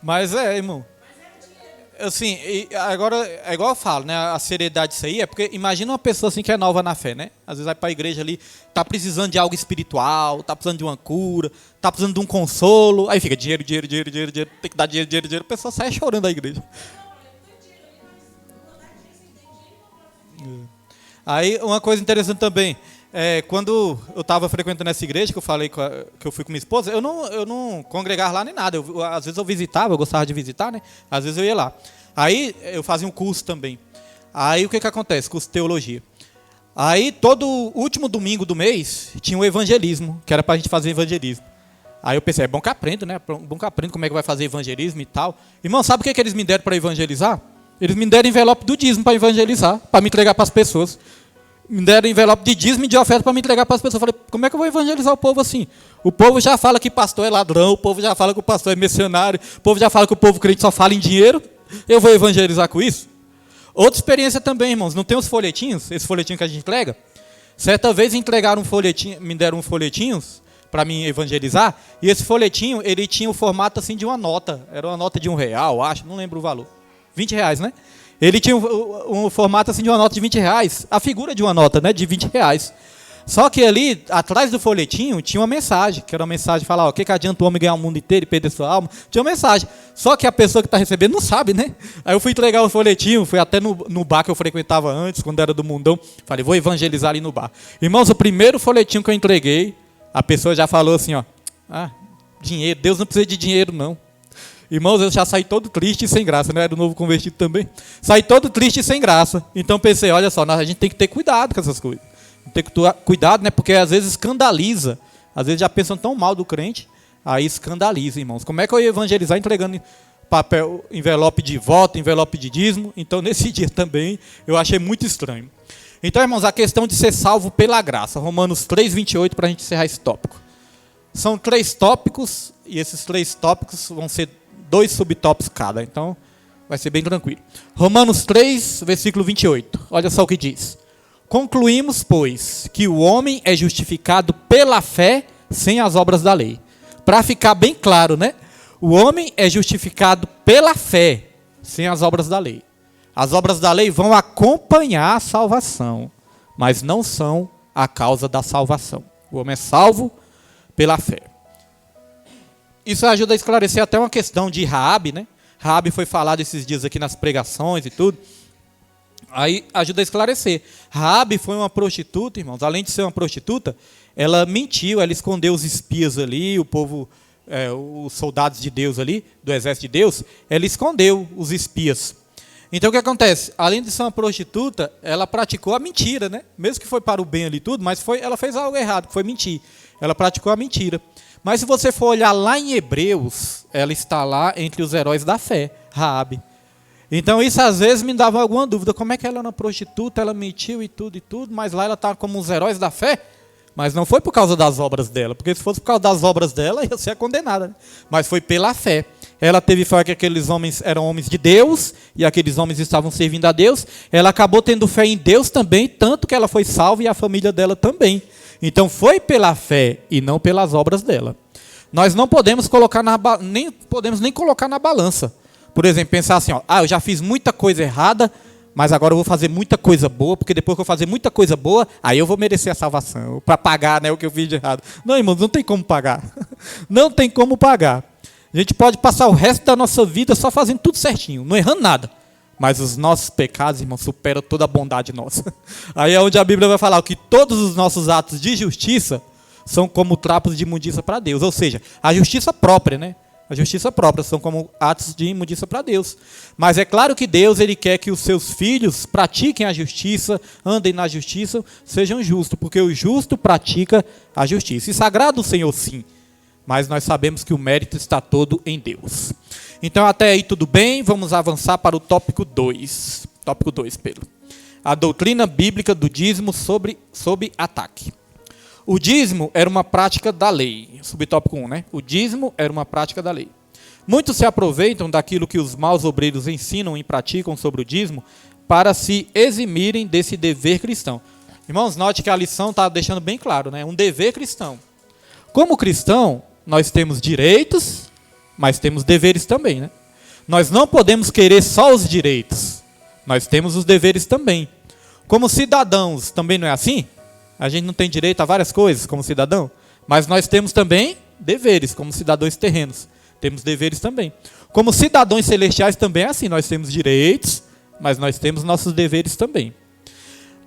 Mas irmão. Assim, agora, é igual eu falo, né? A seriedade disso aí é porque imagina uma pessoa assim que é nova na fé, né? Às vezes vai para a igreja ali, tá precisando de algo espiritual, tá precisando de uma cura, tá precisando de um consolo, aí fica dinheiro, tem que dar dinheiro, a pessoa sai chorando da igreja. Aí uma coisa interessante também, quando eu estava frequentando essa igreja, que eu falei que eu fui com minha esposa, eu não congregava lá nem nada. Às vezes eu visitava, eu gostava de visitar, né? Às vezes eu ia lá. Aí eu fazia um curso também. Aí o que acontece? Curso de teologia. Aí todo último domingo do mês tinha um evangelismo, que era para a gente fazer evangelismo. Aí eu pensei, é bom que aprendo, né? Bom que aprendo como é que vai fazer evangelismo e tal. Irmão, sabe o que eles me deram para evangelizar? Eles me deram envelope do dízimo para evangelizar, para me entregar para as pessoas. Me deram envelope de dízimo e de oferta para me entregar para as pessoas. Eu falei, como é que eu vou evangelizar o povo assim? O povo já fala que pastor é ladrão, o povo já fala que o pastor é mercenário, o povo já fala que o povo crente só fala em dinheiro. Eu vou evangelizar com isso? Outra experiência também, irmãos, não tem os folhetinhos, esse folhetinho que a gente entrega? Certa vez entregaram um folhetinho, me deram uns folhetinhos para mim evangelizar, e esse folhetinho, ele tinha o formato assim de uma nota, era uma nota de R$1, acho, não lembro o valor. R$20, né? Ele tinha um formato assim de uma nota de R$20, a figura de uma nota, né, de R$20. Só que ali, atrás do folhetinho, tinha uma mensagem, que era uma mensagem que falava, o que adianta o homem ganhar o mundo inteiro e perder sua alma? Tinha uma mensagem. Só que a pessoa que está recebendo não sabe, né? Aí eu fui entregar o folhetinho, fui até no bar que eu frequentava antes, quando era do Mundão. Falei, vou evangelizar ali no bar. Irmãos, o primeiro folhetinho que eu entreguei, a pessoa já falou assim, ó, dinheiro, Deus não precisa de dinheiro, não. Irmãos, eu já saí todo triste e sem graça, né? Era o novo convertido também. Saí todo triste e sem graça. Então pensei, olha só, a gente tem que ter cuidado com essas coisas. Tem que ter cuidado, né? Porque às vezes escandaliza. Às vezes já pensam tão mal do crente, aí escandaliza, irmãos. Como é que eu ia evangelizar entregando papel, envelope de voto, envelope de dízimo? Então, nesse dia também, eu achei muito estranho. Então, irmãos, a questão de ser salvo pela graça. Romanos 3:28, para a gente encerrar esse tópico. São 3 tópicos, e esses 3 tópicos vão ser 2 subtópicos cada. Então, vai ser bem tranquilo. Romanos 3, versículo 28. Olha só o que diz. Concluímos, pois, que o homem é justificado pela fé sem as obras da lei. Para ficar bem claro, né? O homem é justificado pela fé sem as obras da lei. As obras da lei vão acompanhar a salvação, mas não são a causa da salvação. O homem é salvo pela fé. Isso ajuda a esclarecer até uma questão de Raabe, né? Raabe foi falado esses dias aqui nas pregações e tudo. Aí ajuda a esclarecer. Raabe foi uma prostituta, irmãos. Além de ser uma prostituta, ela mentiu, ela escondeu os espias ali, o povo, os soldados de Deus ali, do exército de Deus, ela escondeu os espias. Então o que acontece? Além de ser uma prostituta, ela praticou a mentira, né? Mesmo que foi para o bem ali tudo, mas ela fez algo errado, que foi mentir. Ela praticou a mentira. Mas se você for olhar lá em Hebreus, ela está lá entre os heróis da fé, Raabe. Então isso às vezes me dava alguma dúvida, como é que ela era uma prostituta, ela mentiu e tudo, mas lá ela estava como os heróis da fé, mas não foi por causa das obras dela, porque se fosse por causa das obras dela, ia ser condenada, né? Mas foi pela fé. Ela teve fé que aqueles homens eram homens de Deus, e aqueles homens estavam servindo a Deus, ela acabou tendo fé em Deus também, tanto que ela foi salva e a família dela também. Então foi pela fé e não pelas obras dela. Nós não podemos colocar nem colocar na balança. Por exemplo, pensar assim, eu já fiz muita coisa errada, mas agora eu vou fazer muita coisa boa, porque depois que eu fazer muita coisa boa, aí eu vou merecer a salvação, para pagar, né, o que eu fiz de errado. Não, irmãos, não tem como pagar. Não tem como pagar. A gente pode passar o resto da nossa vida só fazendo tudo certinho, não errando nada. Mas os nossos pecados, irmãos, superam toda a bondade nossa. Aí é onde a Bíblia vai falar que todos os nossos atos de justiça são como trapos de imundícia para Deus. Ou seja, a justiça própria, né? A justiça própria são como atos de imundícia para Deus. Mas é claro que Deus ele quer que os seus filhos pratiquem a justiça, andem na justiça, sejam justos, porque o justo pratica a justiça. Isso agrada o Senhor, sim, mas nós sabemos que o mérito está todo em Deus. Então até aí tudo bem, vamos avançar para o tópico 2. Tópico 2, Pedro. A doutrina bíblica do dízimo sob ataque. O dízimo era uma prática da lei. Subtópico 1, né? O dízimo era uma prática da lei. Muitos se aproveitam daquilo que os maus obreiros ensinam e praticam sobre o dízimo para se eximirem desse dever cristão. Irmãos, note que a lição está deixando bem claro, né? Um dever cristão. Como cristão, nós temos direitos, mas temos deveres também, né? Nós não podemos querer só os direitos. Nós temos os deveres também. Como cidadãos, também não é assim? A gente não tem direito a várias coisas como cidadão, mas nós temos também deveres, como cidadãos terrenos. Temos deveres também. Como cidadãos celestiais também é assim, nós temos direitos, mas nós temos nossos deveres também.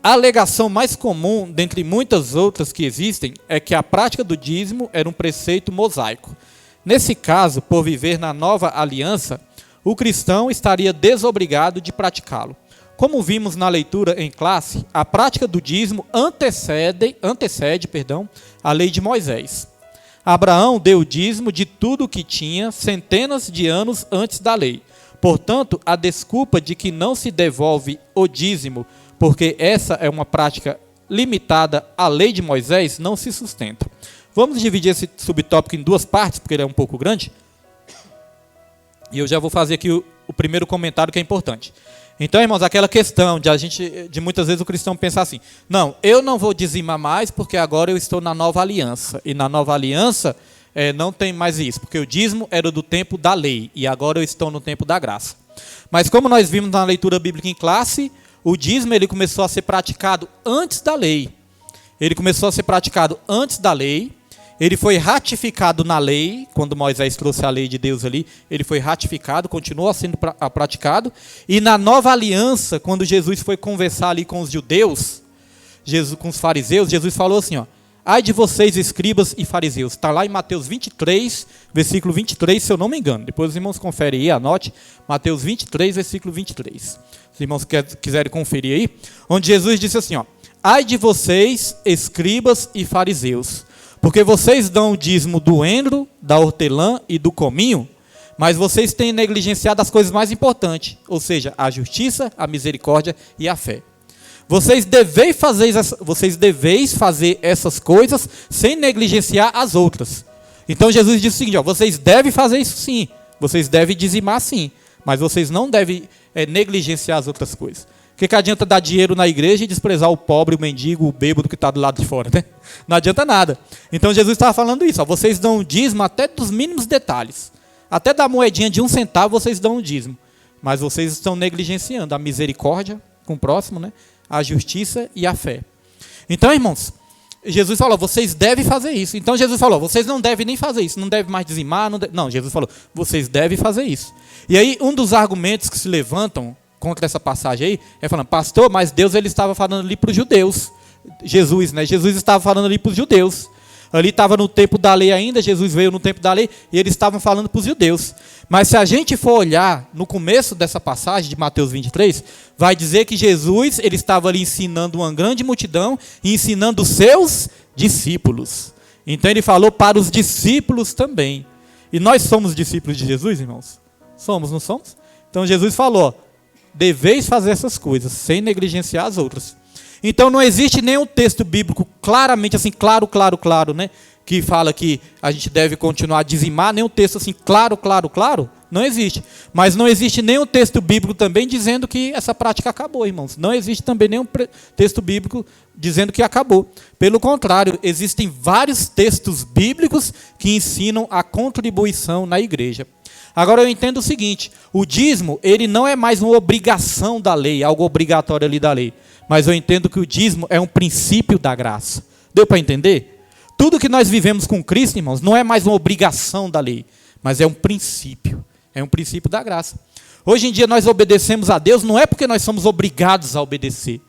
A alegação mais comum, dentre muitas outras que existem, é que a prática do dízimo era um preceito mosaico. Nesse caso, por viver na nova aliança, o cristão estaria desobrigado de praticá-lo. Como vimos na leitura em classe, a prática do dízimo antecede a lei de Moisés. Abraão deu o dízimo de tudo o que tinha centenas de anos antes da lei. Portanto, a desculpa de que não se devolve o dízimo, porque essa é uma prática limitada à lei de Moisés, não se sustenta. Vamos dividir esse subtópico em 2 partes, porque ele é um pouco grande. E eu já vou fazer aqui o primeiro comentário que é importante. Então, irmãos, aquela questão de muitas vezes o cristão pensar assim, não, eu não vou dizimar mais porque agora eu estou na nova aliança. E na nova aliança não tem mais isso, porque o dízimo era do tempo da lei e agora eu estou no tempo da graça. Mas como nós vimos na leitura bíblica em classe, o dízimo ele começou a ser praticado antes da lei. Ele começou a ser praticado antes da lei. Ele foi ratificado na lei, quando Moisés trouxe a lei de Deus ali, ele foi ratificado, continuou sendo praticado. E na nova aliança, quando Jesus foi conversar ali com os judeus, com os fariseus, Jesus falou assim, ó, ai de vocês, escribas e fariseus. Está lá em Mateus 23, versículo 23, se eu não me engano. Depois os irmãos conferem aí, anote. Mateus 23, versículo 23. Se os irmãos quiserem conferir aí. Onde Jesus disse assim, ó, ai de vocês, escribas e fariseus, porque vocês dão o dízimo do endro, da hortelã e do cominho, mas vocês têm negligenciado as coisas mais importantes, ou seja, a justiça, a misericórdia e a fé. Vocês deveis fazer essas coisas sem negligenciar as outras. Então Jesus disse o seguinte, ó, vocês devem fazer isso sim, vocês devem dizimar sim, mas vocês não devem negligenciar as outras coisas. O que adianta dar dinheiro na igreja e desprezar o pobre, o mendigo, o bêbado que está do lado de fora, né? Não adianta nada. Então Jesus estava falando isso, ó, vocês dão um dízimo até dos mínimos detalhes. Até da moedinha de 1 centavo vocês dão um dízimo. Mas vocês estão negligenciando a misericórdia com o próximo, né? A justiça e a fé. Então, irmãos, Jesus falou, vocês devem fazer isso. Então Jesus falou, vocês não devem nem fazer isso, não devem mais dizimar. Não, Jesus falou, vocês devem fazer isso. E aí, um dos argumentos que se levantam contra essa passagem aí, é falando, pastor, mas Deus ele estava falando ali para os judeus. Jesus, né? Jesus estava falando ali para os judeus. Ali estava no tempo da lei ainda, Jesus veio no tempo da lei, e eles estavam falando para os judeus. Mas se a gente for olhar no começo dessa passagem de Mateus 23, vai dizer que Jesus ele estava ali ensinando uma grande multidão e ensinando os seus discípulos. Então ele falou para os discípulos também. E nós somos discípulos de Jesus, irmãos? Somos, não somos? Então Jesus falou, deveis fazer essas coisas, sem negligenciar as outras. Então não existe nenhum texto bíblico claramente assim, claro, né? Que fala que a gente deve continuar a dizimar, nenhum texto assim, claro, não existe. Mas não existe nenhum texto bíblico também dizendo que essa prática acabou, irmãos. Não existe também nenhum texto bíblico dizendo que acabou. Pelo contrário, existem vários textos bíblicos que ensinam a contribuição na igreja. Agora eu entendo o seguinte, o dízimo, ele não é mais uma obrigação da lei, algo obrigatório ali da lei. Mas eu entendo que o dízimo é um princípio da graça. Deu para entender? Tudo que nós vivemos com Cristo, irmãos, não é mais uma obrigação da lei, mas é um princípio da graça. Hoje em dia nós obedecemos a Deus, não é porque nós somos obrigados a obedecer.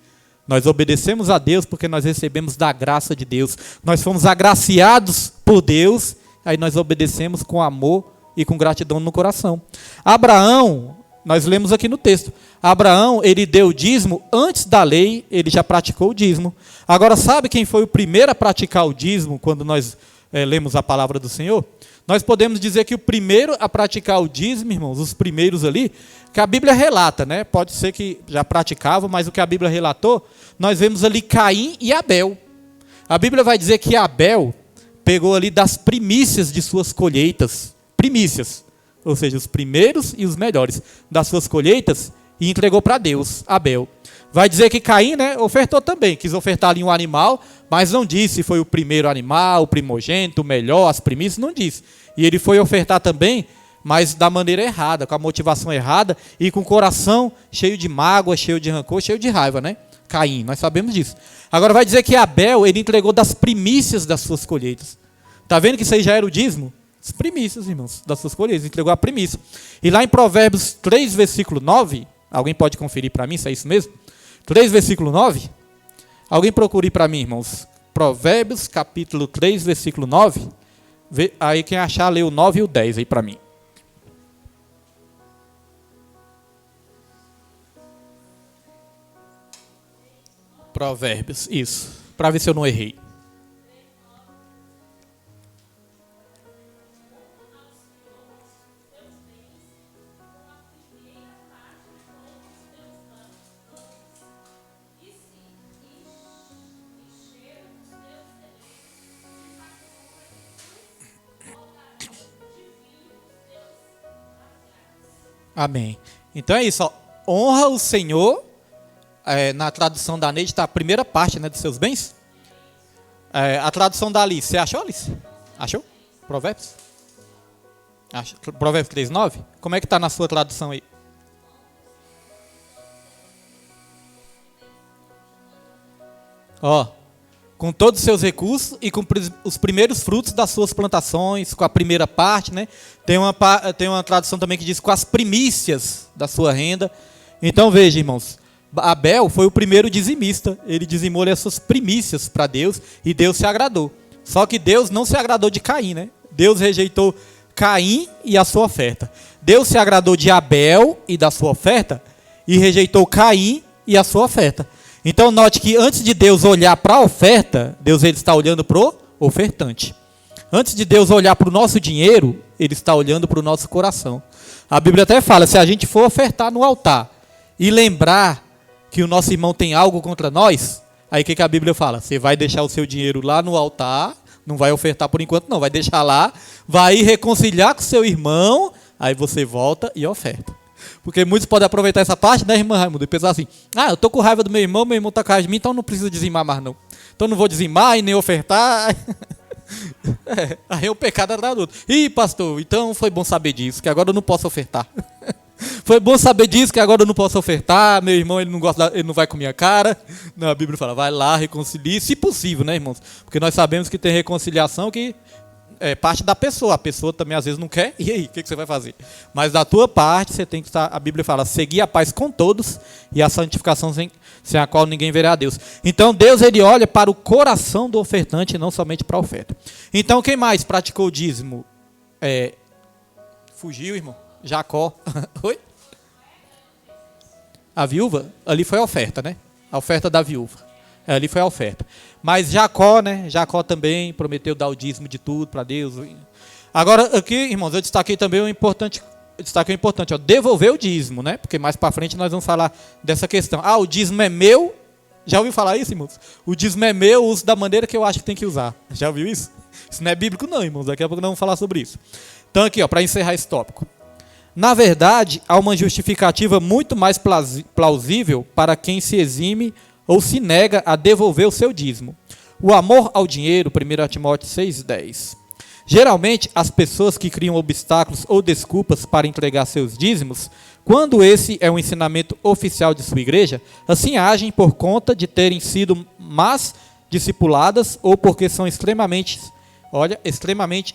Nós obedecemos a Deus porque nós recebemos da graça de Deus. Nós fomos agraciados por Deus, aí nós obedecemos com amor e com gratidão no coração. Abraão, nós lemos aqui no texto, Abraão, ele deu o dízimo antes da lei, ele já praticou o dízimo. Agora, sabe quem foi o primeiro a praticar o dízimo quando nós lemos a palavra do Senhor? Nós podemos dizer que o primeiro a praticar o dízimo, irmãos, os primeiros ali, que a Bíblia relata, né? Pode ser que já praticavam, mas o que a Bíblia relatou, nós vemos ali Caim e Abel. A Bíblia vai dizer que Abel pegou ali das primícias de suas colheitas, primícias, ou seja, os primeiros e os melhores das suas colheitas, e entregou para Deus, Abel. Vai dizer que Caim, né, ofertou também, quis ofertar ali um animal, mas não disse se foi o primeiro animal, o primogênito, o melhor, as primícias, não disse. E ele foi ofertar também, mas da maneira errada, com a motivação errada e com o coração cheio de mágoa, cheio de rancor, cheio de raiva, né? Caim, nós sabemos disso. Agora vai dizer que Abel, ele entregou das primícias das suas colheitas. Está vendo que isso aí já era o dízimo? As primícias, irmãos, das suas colheitas, entregou a primícia. E lá em Provérbios 3, versículo 9, alguém pode conferir para mim se é isso mesmo? 3, versículo 9. Alguém procure para mim, irmãos. Provérbios, capítulo 3, versículo 9. Aí quem achar, lê o 9 e o 10 aí para mim. Provérbios, isso. Para ver se eu não errei. Amém. Então é isso, ó. Honra o Senhor, na tradução da Neide está a primeira parte, né, dos seus bens. A tradução da Alice, você achou, Alice? Achou? Provérbios? Provérbios 3:9? Como é que está na sua tradução aí? Ó, com todos os seus recursos e com os primeiros frutos das suas plantações, com a primeira parte, né? Tem uma tradução também que diz com as primícias da sua renda. Então veja, irmãos, Abel foi o primeiro dizimista. Ele dizimou as suas primícias para Deus e Deus se agradou. Só que Deus não se agradou de Caim, né? Deus rejeitou Caim e a sua oferta. Deus se agradou de Abel e da sua oferta e rejeitou Caim e a sua oferta. Então note que antes de Deus olhar para a oferta, Deus ele está olhando para o ofertante. Antes de Deus olhar para o nosso dinheiro, ele está olhando para o nosso coração. A Bíblia até fala, se a gente for ofertar no altar e lembrar que o nosso irmão tem algo contra nós, aí o que a Bíblia fala? Você vai deixar o seu dinheiro lá no altar, não vai ofertar por enquanto não, vai deixar lá, vai reconciliar com o seu irmão, aí você volta e oferta. Porque muitos podem aproveitar essa parte, né, irmã Raimundo, e pensar assim, eu tô com raiva do meu irmão está com raiva de mim, então não precisa dizimar mais não. Então não vou dizimar e nem ofertar. Aí o pecado era do outro. Ih, pastor, então foi bom saber disso, que agora eu não posso ofertar. Foi bom saber disso, que agora eu não posso ofertar, meu irmão ele não gosta, ele não vai com minha cara. Não, a Bíblia fala, vai lá, reconcilie, se possível, né, irmãos? Porque nós sabemos que tem reconciliação que é parte da pessoa. A pessoa também às vezes não quer, e aí, o que você vai fazer? Mas da tua parte, você tem que estar, a Bíblia fala, seguir a paz com todos e a santificação sem a qual ninguém verá a Deus. Então Deus ele olha para o coração do ofertante e não somente para a oferta. Então quem mais praticou o dízimo? Fugiu, irmão? Jacó. Oi? A viúva? Ali foi a oferta, né? A oferta da viúva. Ali foi a oferta. Mas Jacó, né? Jacó também prometeu dar o dízimo de tudo para Deus. Agora, aqui, irmãos, eu destaquei também o importante, ó, devolver o dízimo, né? Porque mais para frente nós vamos falar dessa questão. O dízimo é meu. Já ouviu falar isso, irmãos? O dízimo é meu, uso da maneira que eu acho que tem que usar. Já ouviu isso? Isso não é bíblico não, irmãos. Daqui a pouco nós vamos falar sobre isso. Então aqui, ó, para encerrar esse tópico. Na verdade, há uma justificativa muito mais plausível para quem se exime ou se nega a devolver o seu dízimo. O amor ao dinheiro, 1 Timóteo 6,10. Geralmente, as pessoas que criam obstáculos ou desculpas para entregar seus dízimos, quando esse é um ensinamento oficial de sua igreja, assim agem por conta de terem sido más discipuladas ou porque são extremamente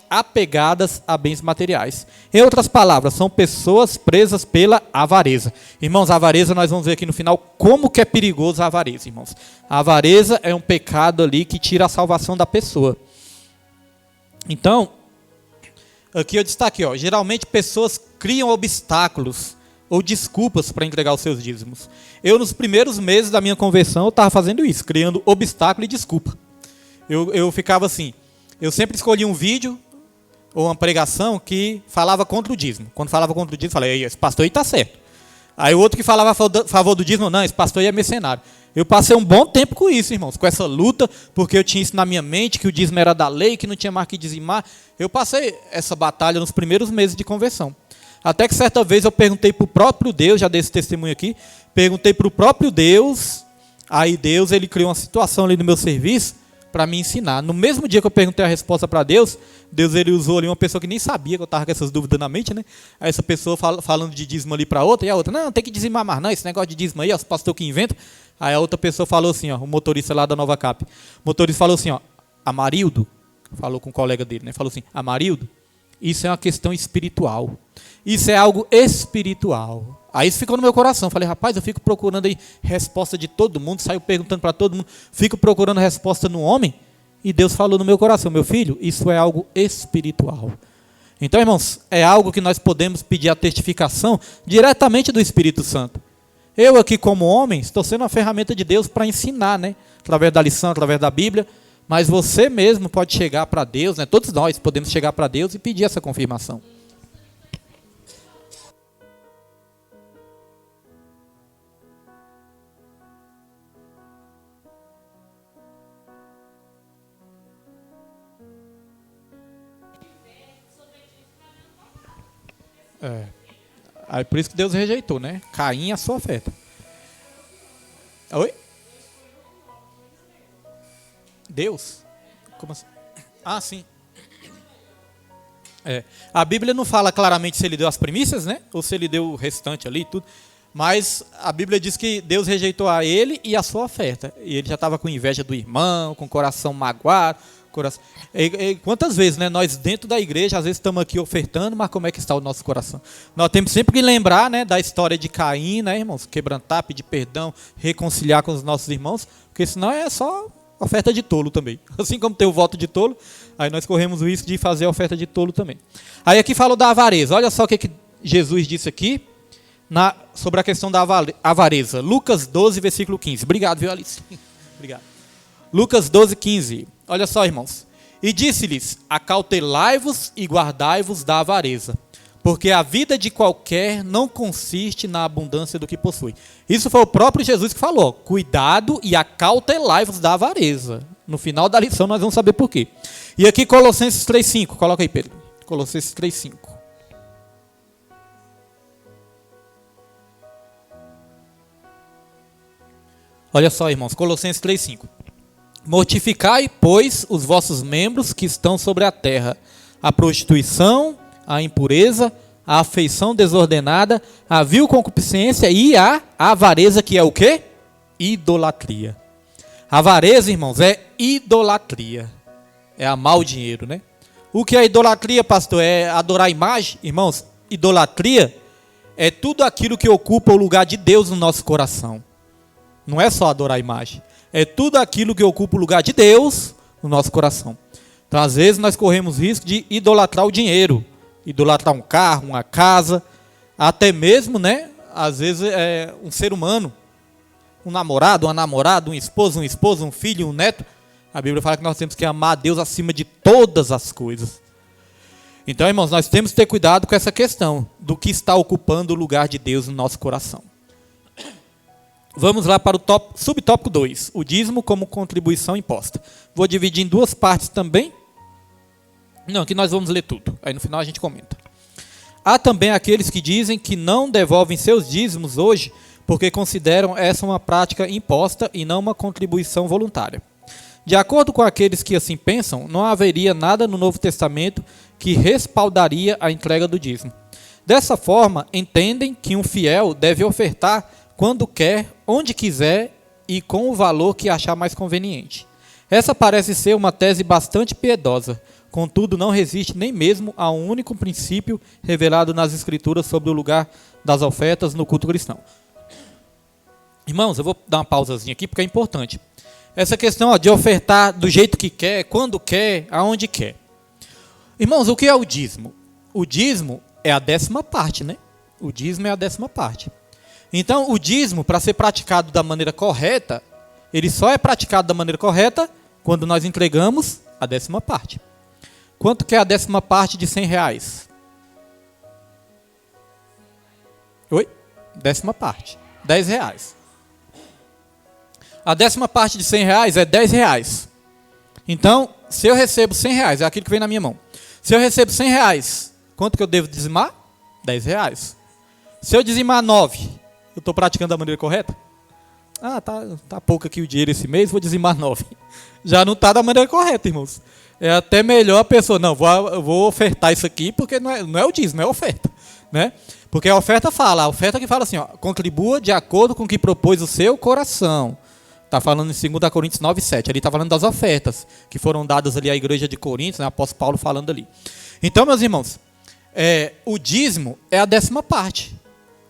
apegadas a bens materiais. Em outras palavras, são pessoas presas pela avareza. Irmãos, a avareza, nós vamos ver aqui no final como que é perigoso a avareza, irmãos. A avareza é um pecado ali que tira a salvação da pessoa. Então, aqui eu destaquei, ó, geralmente pessoas criam obstáculos ou desculpas para entregar os seus dízimos. Eu, nos primeiros meses da minha conversão, eu estava fazendo isso, criando obstáculo e desculpa. Eu ficava assim, eu sempre escolhi um vídeo ou uma pregação que falava contra o dízimo. Quando falava contra o dízimo, eu falei, esse pastor aí está certo. Aí o outro que falava a favor do dízimo, não, esse pastor aí é mercenário. Eu passei um bom tempo com isso, irmãos, com essa luta, porque eu tinha isso na minha mente, que o dízimo era da lei, que não tinha mais que dizimar. Eu passei essa batalha nos primeiros meses de conversão. Até que certa vez eu perguntei para o próprio Deus, já dei esse testemunho aqui, perguntei para o próprio Deus, aí Deus ele criou uma situação ali no meu serviço, para me ensinar. No mesmo dia que eu perguntei a resposta para Deus, Deus ele usou ali uma pessoa que nem sabia que eu estava com essas dúvidas na mente, né? Aí essa pessoa falando de dízimo ali para outra, e a outra, não, tem que dizimar mais não, esse negócio de dízimo aí, ó, os pastor que inventa. Aí a outra pessoa falou assim, ó, o motorista lá da Nova Cap. O motorista falou assim, ó, Amarildo, falou com um colega dele, né? Falou assim, Amarildo, isso é uma questão espiritual. Isso é algo espiritual. Aí isso ficou no meu coração. Falei, rapaz, eu fico procurando aí resposta de todo mundo, saio perguntando para todo mundo, fico procurando resposta no homem, e Deus falou no meu coração, meu filho, isso é algo espiritual. Então, irmãos, é algo que nós podemos pedir a testificação diretamente do Espírito Santo. Eu aqui como homem, estou sendo uma ferramenta de Deus para ensinar, né? Através da lição, através da Bíblia, mas você mesmo pode chegar para Deus, né? Todos nós podemos chegar para Deus e pedir essa confirmação. Aí por isso que Deus rejeitou, né? Caim a sua oferta. Oi? Deus? Como assim? Ah, sim. A Bíblia não fala claramente se ele deu as primícias, né? Ou se ele deu o restante ali e tudo. Mas a Bíblia diz que Deus rejeitou a ele e a sua oferta. E ele já estava com inveja do irmão, com o coração magoado. Quantas vezes, né, nós dentro da igreja, às vezes estamos aqui ofertando, mas como é que está o nosso coração? Nós temos sempre que lembrar, né, da história de Caim, né, irmãos? Quebrantar, pedir perdão, reconciliar com os nossos irmãos, porque senão é só oferta de tolo também. Assim como tem o voto de tolo, aí nós corremos o risco de fazer a oferta de tolo também. Aí aqui falou da avareza. Olha só o que Jesus disse aqui sobre a questão da avareza. Lucas 12, versículo 15. Obrigado, viu, Alice? Obrigado. Lucas 12, 15. Olha só, irmãos. E disse-lhes: acautelai-vos e guardai-vos da avareza, porque a vida de qualquer não consiste na abundância do que possui. Isso foi o próprio Jesus que falou. Cuidado e acautelai-vos da avareza. No final da lição nós vamos saber por quê. E aqui Colossenses 3,5. Coloca aí, Pedro. Colossenses 3,5. Olha só, irmãos. Colossenses 3,5. Mortificai, pois, os vossos membros que estão sobre a terra: a prostituição, a impureza, a afeição desordenada, a vil concupiscência e a avareza, que é o quê? Idolatria. Avareza, irmãos, é idolatria. É amar o dinheiro, né? O que é idolatria, pastor? É adorar a imagem? Irmãos, idolatria é tudo aquilo que ocupa o lugar de Deus no nosso coração. Não é só adorar a imagem. É tudo aquilo que ocupa o lugar de Deus no nosso coração. Então, às vezes, nós corremos risco de idolatrar o dinheiro, idolatrar um carro, uma casa, até mesmo, né? Às vezes, um ser humano, um namorado, uma namorada, um esposo, um filho, um neto. A Bíblia fala que nós temos que amar a Deus acima de todas as coisas. Então, irmãos, nós temos que ter cuidado com essa questão do que está ocupando o lugar de Deus no nosso coração. Vamos lá para o subtópico 2, o dízimo como contribuição imposta. Vou dividir em duas partes também. Não, aqui nós vamos ler tudo, aí no final a gente comenta. Há também aqueles que dizem que não devolvem seus dízimos hoje porque consideram essa uma prática imposta e não uma contribuição voluntária. De acordo com aqueles que assim pensam, não haveria nada no Novo Testamento que respaldaria a entrega do dízimo. Dessa forma, entendem que um fiel deve ofertar quando quer, onde quiser e com o valor que achar mais conveniente. Essa parece ser uma tese bastante piedosa, contudo não resiste nem mesmo a um único princípio revelado nas Escrituras sobre o lugar das ofertas no culto cristão. Irmãos, eu vou dar uma pausazinha aqui porque é importante. Essa questão de ofertar do jeito que quer, quando quer, aonde quer. Irmãos, o que é o dízimo? O dízimo é a 10ª parte, né? O dízimo é a 10ª parte. Então, o dízimo, para ser praticado da maneira correta, ele só é praticado da maneira correta quando nós entregamos a 10ª parte. Quanto que é a 10ª parte de R$100? Oi? 10ª parte. R$10. A 10ª parte de R$100 é R$10. Então, se eu recebo R$100, é aquilo que vem na minha mão. Se eu recebo R$100, quanto que eu devo dizimar? R$10. Se eu dizimar 9, eu estou praticando da maneira correta? Ah, tá pouco aqui o dinheiro esse mês, vou dizimar 9. Já não está da maneira correta, irmãos. É até melhor a pessoa, não, eu vou ofertar isso aqui, porque não é o dízimo, é a oferta. Né? Porque a oferta que fala assim, ó, contribua de acordo com o que propôs o seu coração. Está falando em 2 Coríntios 9, 7. Ali está falando das ofertas que foram dadas ali à igreja de Coríntios, né? O apóstolo Paulo falando ali. Então, meus irmãos, o dízimo é a 10ª parte.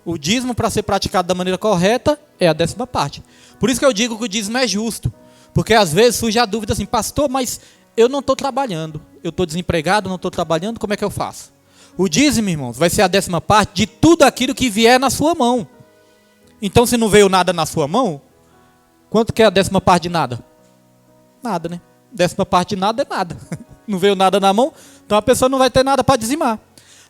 O dízimo, para ser praticado da maneira correta, é a 10ª parte. Por isso que eu digo que o dízimo é justo. Porque às vezes surge a dúvida assim, pastor, mas eu não estou trabalhando. Eu estou desempregado, não estou trabalhando, como é que eu faço? O dízimo, irmãos, vai ser a 10ª parte de tudo aquilo que vier na sua mão. Então, se não veio nada na sua mão, quanto que é a 10ª parte de nada? Nada, né? 10ª parte de nada é nada. Não veio nada na mão, então a pessoa não vai ter nada para dizimar.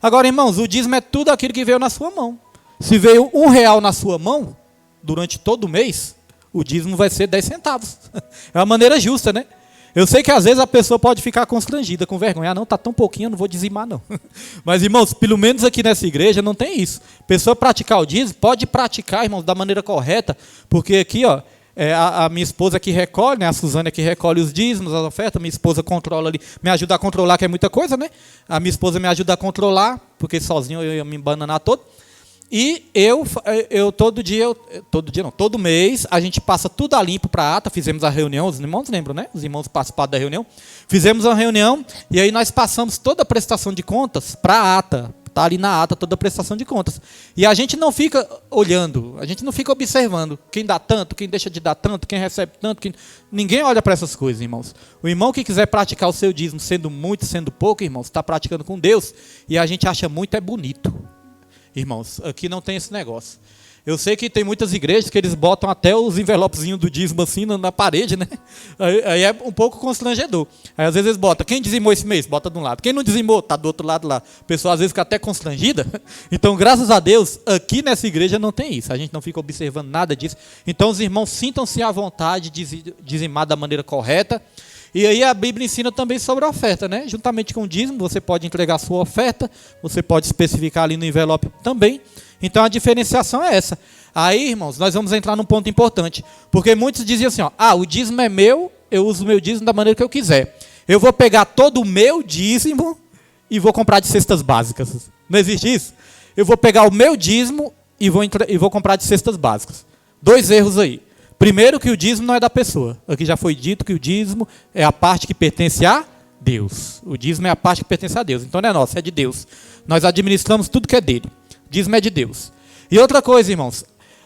Agora, irmãos, o dízimo é tudo aquilo que veio na sua mão. Se veio R$1 na sua mão, durante todo o mês, o dízimo vai ser 10 centavos. É uma maneira justa, né? Eu sei que às vezes a pessoa pode ficar constrangida, com vergonha. Ah, não, está tão pouquinho, eu não vou dizimar, não. Mas, irmãos, pelo menos aqui nessa igreja não tem isso. Pessoa praticar o dízimo, pode praticar, irmãos, da maneira correta, porque aqui, ó, a minha esposa que recolhe, né, a Suzane que recolhe os dízimos, as ofertas, minha esposa controla ali, me ajuda a controlar, que é muita coisa, né? A minha esposa me ajuda a controlar, porque sozinho eu ia me embananar todo. E todo mês, a gente passa tudo a limpo para a ata, fizemos a reunião, os irmãos lembram, né? Os irmãos participaram da reunião. Fizemos uma reunião e aí nós passamos toda a prestação de contas para a ata. Está ali na ata toda a prestação de contas. E a gente não fica olhando, a gente não fica observando quem dá tanto, quem deixa de dar tanto, quem recebe tanto. Ninguém olha para essas coisas, irmãos. O irmão que quiser praticar o seu dízimo, sendo muito, sendo pouco, irmãos, está praticando com Deus. E a gente acha muito bonito. Irmãos, aqui não tem esse negócio. Eu sei que tem muitas igrejas que eles botam até os envelopezinhos do dízimo assim na parede, né? Aí é um pouco constrangedor. Aí às vezes eles botam, quem dizimou esse mês? Bota de um lado. Quem não dizimou? Está do outro lado lá. A pessoa às vezes fica até constrangida. Então, graças a Deus, aqui nessa igreja não tem isso. A gente não fica observando nada disso. Então, os irmãos sintam-se à vontade de dizimar da maneira correta. E aí a Bíblia ensina também sobre a oferta, né? Juntamente com o dízimo, você pode entregar a sua oferta, você pode especificar ali no envelope também. Então a diferenciação é essa. Aí, irmãos, nós vamos entrar num ponto importante. Porque muitos diziam assim, o dízimo é meu, eu uso o meu dízimo da maneira que eu quiser. Eu vou pegar todo o meu dízimo e vou comprar de cestas básicas. Não existe isso? Eu vou pegar o meu dízimo e vou comprar de cestas básicas. 2 erros aí. Primeiro, que o dízimo não é da pessoa. Aqui já foi dito que o dízimo é a parte que pertence a Deus. O dízimo é a parte que pertence a Deus. Então não é nosso, é de Deus. Nós administramos tudo que é dele. Dízimo é de Deus. E outra coisa, irmãos.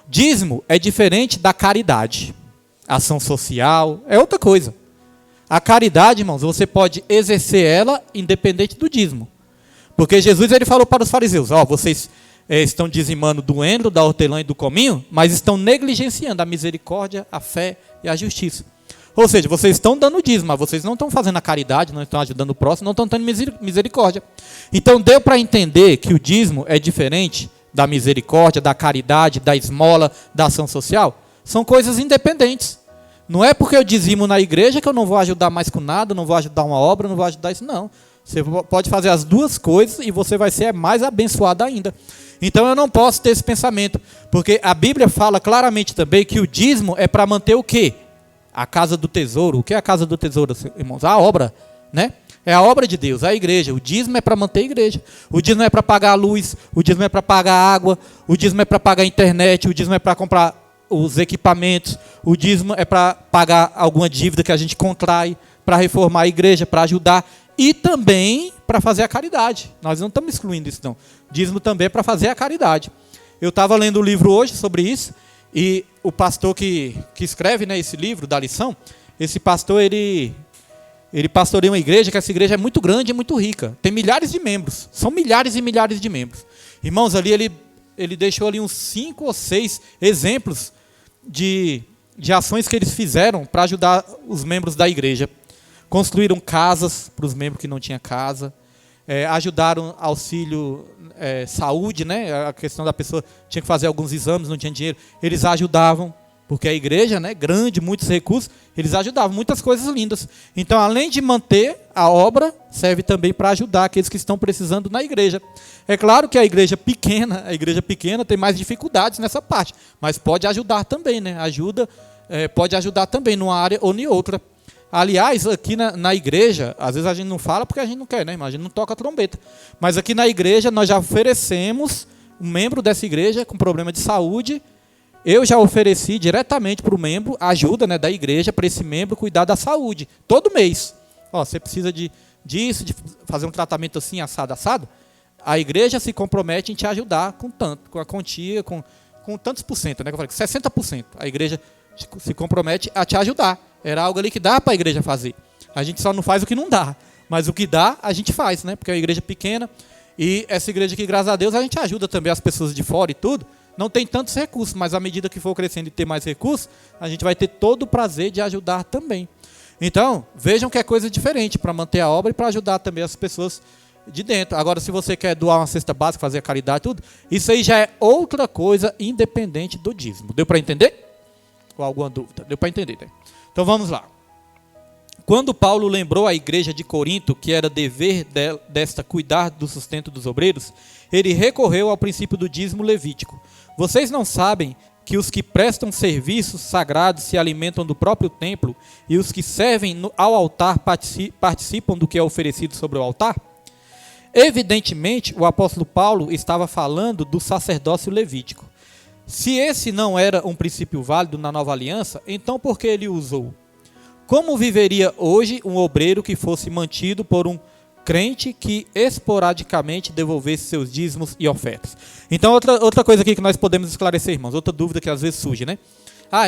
Dízimo é diferente da caridade. Ação social é outra coisa. A caridade, irmãos, você pode exercer ela independente do dízimo. Porque Jesus ele falou para os fariseus, vocês estão dizimando do endro, da hortelã e do cominho, mas estão negligenciando a misericórdia, a fé e a justiça. Ou seja, vocês estão dando dízimo, mas vocês não estão fazendo a caridade, não estão ajudando o próximo, não estão tendo misericórdia. Então deu para entender que o dízimo é diferente da misericórdia, da caridade, da esmola, da ação social? São coisas independentes. Não é porque eu dizimo na igreja que eu não vou ajudar mais com nada, não vou ajudar uma obra, não vou ajudar isso, não. Você pode fazer as duas coisas e você vai ser mais abençoado ainda. Então eu não posso ter esse pensamento, porque a Bíblia fala claramente também que o dízimo é para manter o quê? A casa do tesouro. O que é a casa do tesouro, irmãos? A obra, né? É a obra de Deus, a igreja. O dízimo é para manter a igreja. O dízimo é para pagar a luz, o dízimo é para pagar a água, o dízimo é para pagar a internet, o dízimo é para comprar os equipamentos, o dízimo é para pagar alguma dívida que a gente contrai, para reformar a igreja, para ajudar e também para fazer a caridade. Nós não estamos excluindo isso, não. Dízimo também é para fazer a caridade. Eu estava lendo o livro hoje sobre isso, e o pastor que escreve, né, esse livro da lição, esse pastor, ele pastoreia uma igreja, que essa igreja é muito grande e muito rica. Tem milhares de membros, são milhares e milhares de membros. Irmãos, ali ele deixou ali uns 5 ou 6 exemplos de ações que eles fizeram para ajudar os membros da igreja. Construíram casas para os membros que não tinham casa, ajudaram auxílio saúde, né? A questão da pessoa tinha que fazer alguns exames, não tinha dinheiro, eles ajudavam, porque a igreja, né, grande, muitos recursos, eles ajudavam, muitas coisas lindas. Então, além de manter a obra, serve também para ajudar aqueles que estão precisando na igreja. É claro que a igreja pequena tem mais dificuldades nessa parte, mas pode ajudar também, né? Pode ajudar também numa área ou em outra. Aliás, aqui na igreja, às vezes a gente não fala porque a gente não quer, né? A gente não toca a trombeta. Mas aqui na igreja nós já oferecemos um membro dessa igreja com problema de saúde. Eu já ofereci diretamente para o membro ajuda, né, da igreja para esse membro cuidar da saúde. Todo mês. Você precisa disso, de fazer um tratamento assim, assado. A igreja se compromete em te ajudar com a quantia, com tantos por cento, né? Que eu falei, 60%. A igreja se compromete a te ajudar. Era algo ali que dá para a igreja fazer. A gente só não faz o que não dá. Mas o que dá, a gente faz, né? Porque é uma igreja pequena. E essa igreja aqui, graças a Deus, a gente ajuda também as pessoas de fora e tudo. Não tem tantos recursos, mas à medida que for crescendo e ter mais recursos, a gente vai ter todo o prazer de ajudar também. Então, vejam que é coisa diferente para manter a obra e para ajudar também as pessoas de dentro. Agora, se você quer doar uma cesta básica, fazer a caridade e tudo, isso aí já é outra coisa independente do dízimo. Deu para entender? Ou alguma dúvida? Deu para entender, né? Então vamos lá. Quando Paulo lembrou à igreja de Corinto que era dever desta cuidar do sustento dos obreiros, ele recorreu ao princípio do dízimo levítico. Vocês não sabem que os que prestam serviços sagrados se alimentam do próprio templo e os que servem ao altar participam do que é oferecido sobre o altar? Evidentemente, o apóstolo Paulo estava falando do sacerdócio levítico. Se esse não era um princípio válido na nova aliança, então por que ele usou? Como viveria hoje um obreiro que fosse mantido por um crente que esporadicamente devolvesse seus dízimos e ofertas? Então, outra coisa aqui que nós podemos esclarecer, irmãos, outra dúvida que às vezes surge, né?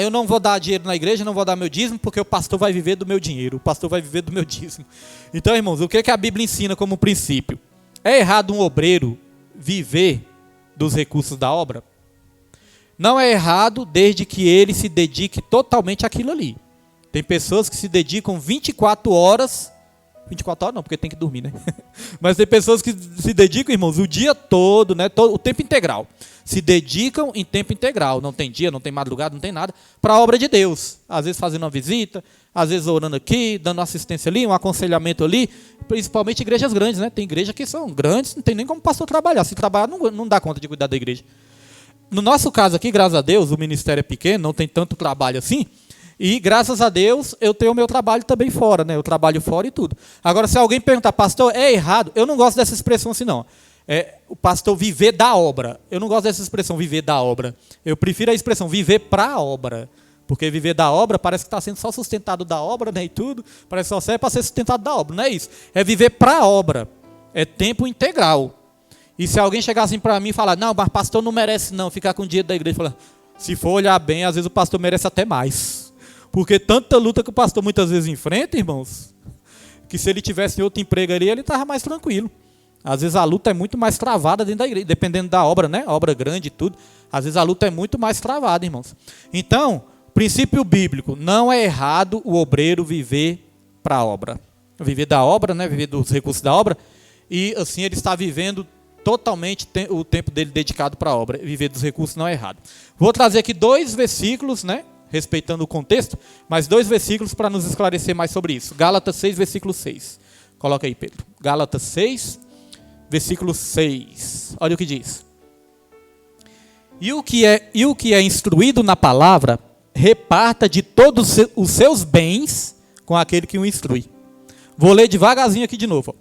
Eu não vou dar dinheiro na igreja, não vou dar meu dízimo, porque o pastor vai viver do meu dinheiro, o pastor vai viver do meu dízimo. Então, irmãos, o que a Bíblia ensina como princípio? É errado um obreiro viver dos recursos da obra? Não é errado desde que ele se dedique totalmente àquilo ali. Tem pessoas que se dedicam 24 horas, 24 horas não, porque tem que dormir, né? Mas tem pessoas que se dedicam, irmãos, o dia todo, né? O tempo integral. Se dedicam em tempo integral. Não tem dia, não tem madrugada, não tem nada, para a obra de Deus. Às vezes fazendo uma visita, às vezes orando aqui, dando assistência ali, um aconselhamento ali. Principalmente igrejas grandes, né? Tem igrejas que são grandes, não tem nem como o pastor trabalhar. Se trabalhar, não dá conta de cuidar da igreja. No nosso caso aqui, graças a Deus, o ministério é pequeno, não tem tanto trabalho assim. E graças a Deus eu tenho o meu trabalho também fora, né? Eu trabalho fora e tudo. Agora, se alguém perguntar, pastor, é errado? Eu não gosto dessa expressão assim, não. O pastor viver da obra. Eu não gosto dessa expressão, viver da obra. Eu prefiro a expressão viver para a obra. Porque viver da obra parece que está sendo só sustentado da obra, né? E tudo. Parece que só serve para ser sustentado da obra. Não é isso. É viver para a obra. É tempo integral. E se alguém chegar assim para mim e falar, não, mas pastor não merece não ficar com o dinheiro da igreja. Falar, se for olhar bem, às vezes o pastor merece até mais. Porque tanta luta que o pastor muitas vezes enfrenta, irmãos, que se ele tivesse outro emprego ali, ele estava mais tranquilo. Às vezes a luta é muito mais travada dentro da igreja, dependendo da obra, né? Obra grande e tudo. Às vezes a luta é muito mais travada, irmãos. Então, princípio bíblico, não é errado o obreiro viver para a obra. Viver da obra, né? Viver dos recursos da obra. E assim ele está vivendo totalmente o tempo dele dedicado para a obra. Viver dos recursos não é errado. Vou trazer aqui 2 versículos, né? Respeitando o contexto, mas 2 versículos para nos esclarecer mais sobre isso. Gálatas 6, versículo 6. Coloca aí, Pedro. Gálatas 6, versículo 6. Olha o que diz. E o que é instruído na palavra, reparta de todos os seus bens com aquele que o instrui. Vou ler devagarzinho aqui de novo.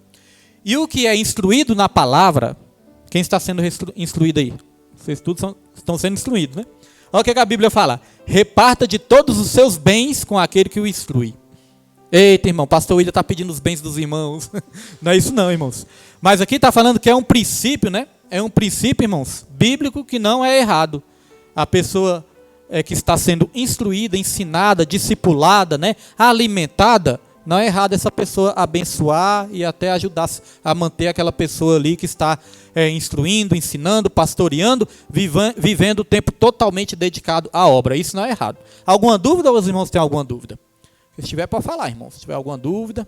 E o que é instruído na palavra, quem está sendo instruído aí? Vocês todos estão sendo instruídos, né? Olha o que a Bíblia fala. Reparta de todos os seus bens com aquele que o instrui. Eita, irmão, pastor William está pedindo os bens dos irmãos. Não é isso não, irmãos. Mas aqui está falando que é um princípio, né? É um princípio, irmãos, bíblico que não é errado. A pessoa que está sendo instruída, ensinada, discipulada, né? Alimentada, não é errado essa pessoa abençoar e até ajudar a manter aquela pessoa ali que está instruindo, ensinando, pastoreando, vivendo o tempo totalmente dedicado à obra. Isso não é errado. Alguma dúvida ou os irmãos têm alguma dúvida? Se tiver, pode falar, irmãos. Se tiver alguma dúvida.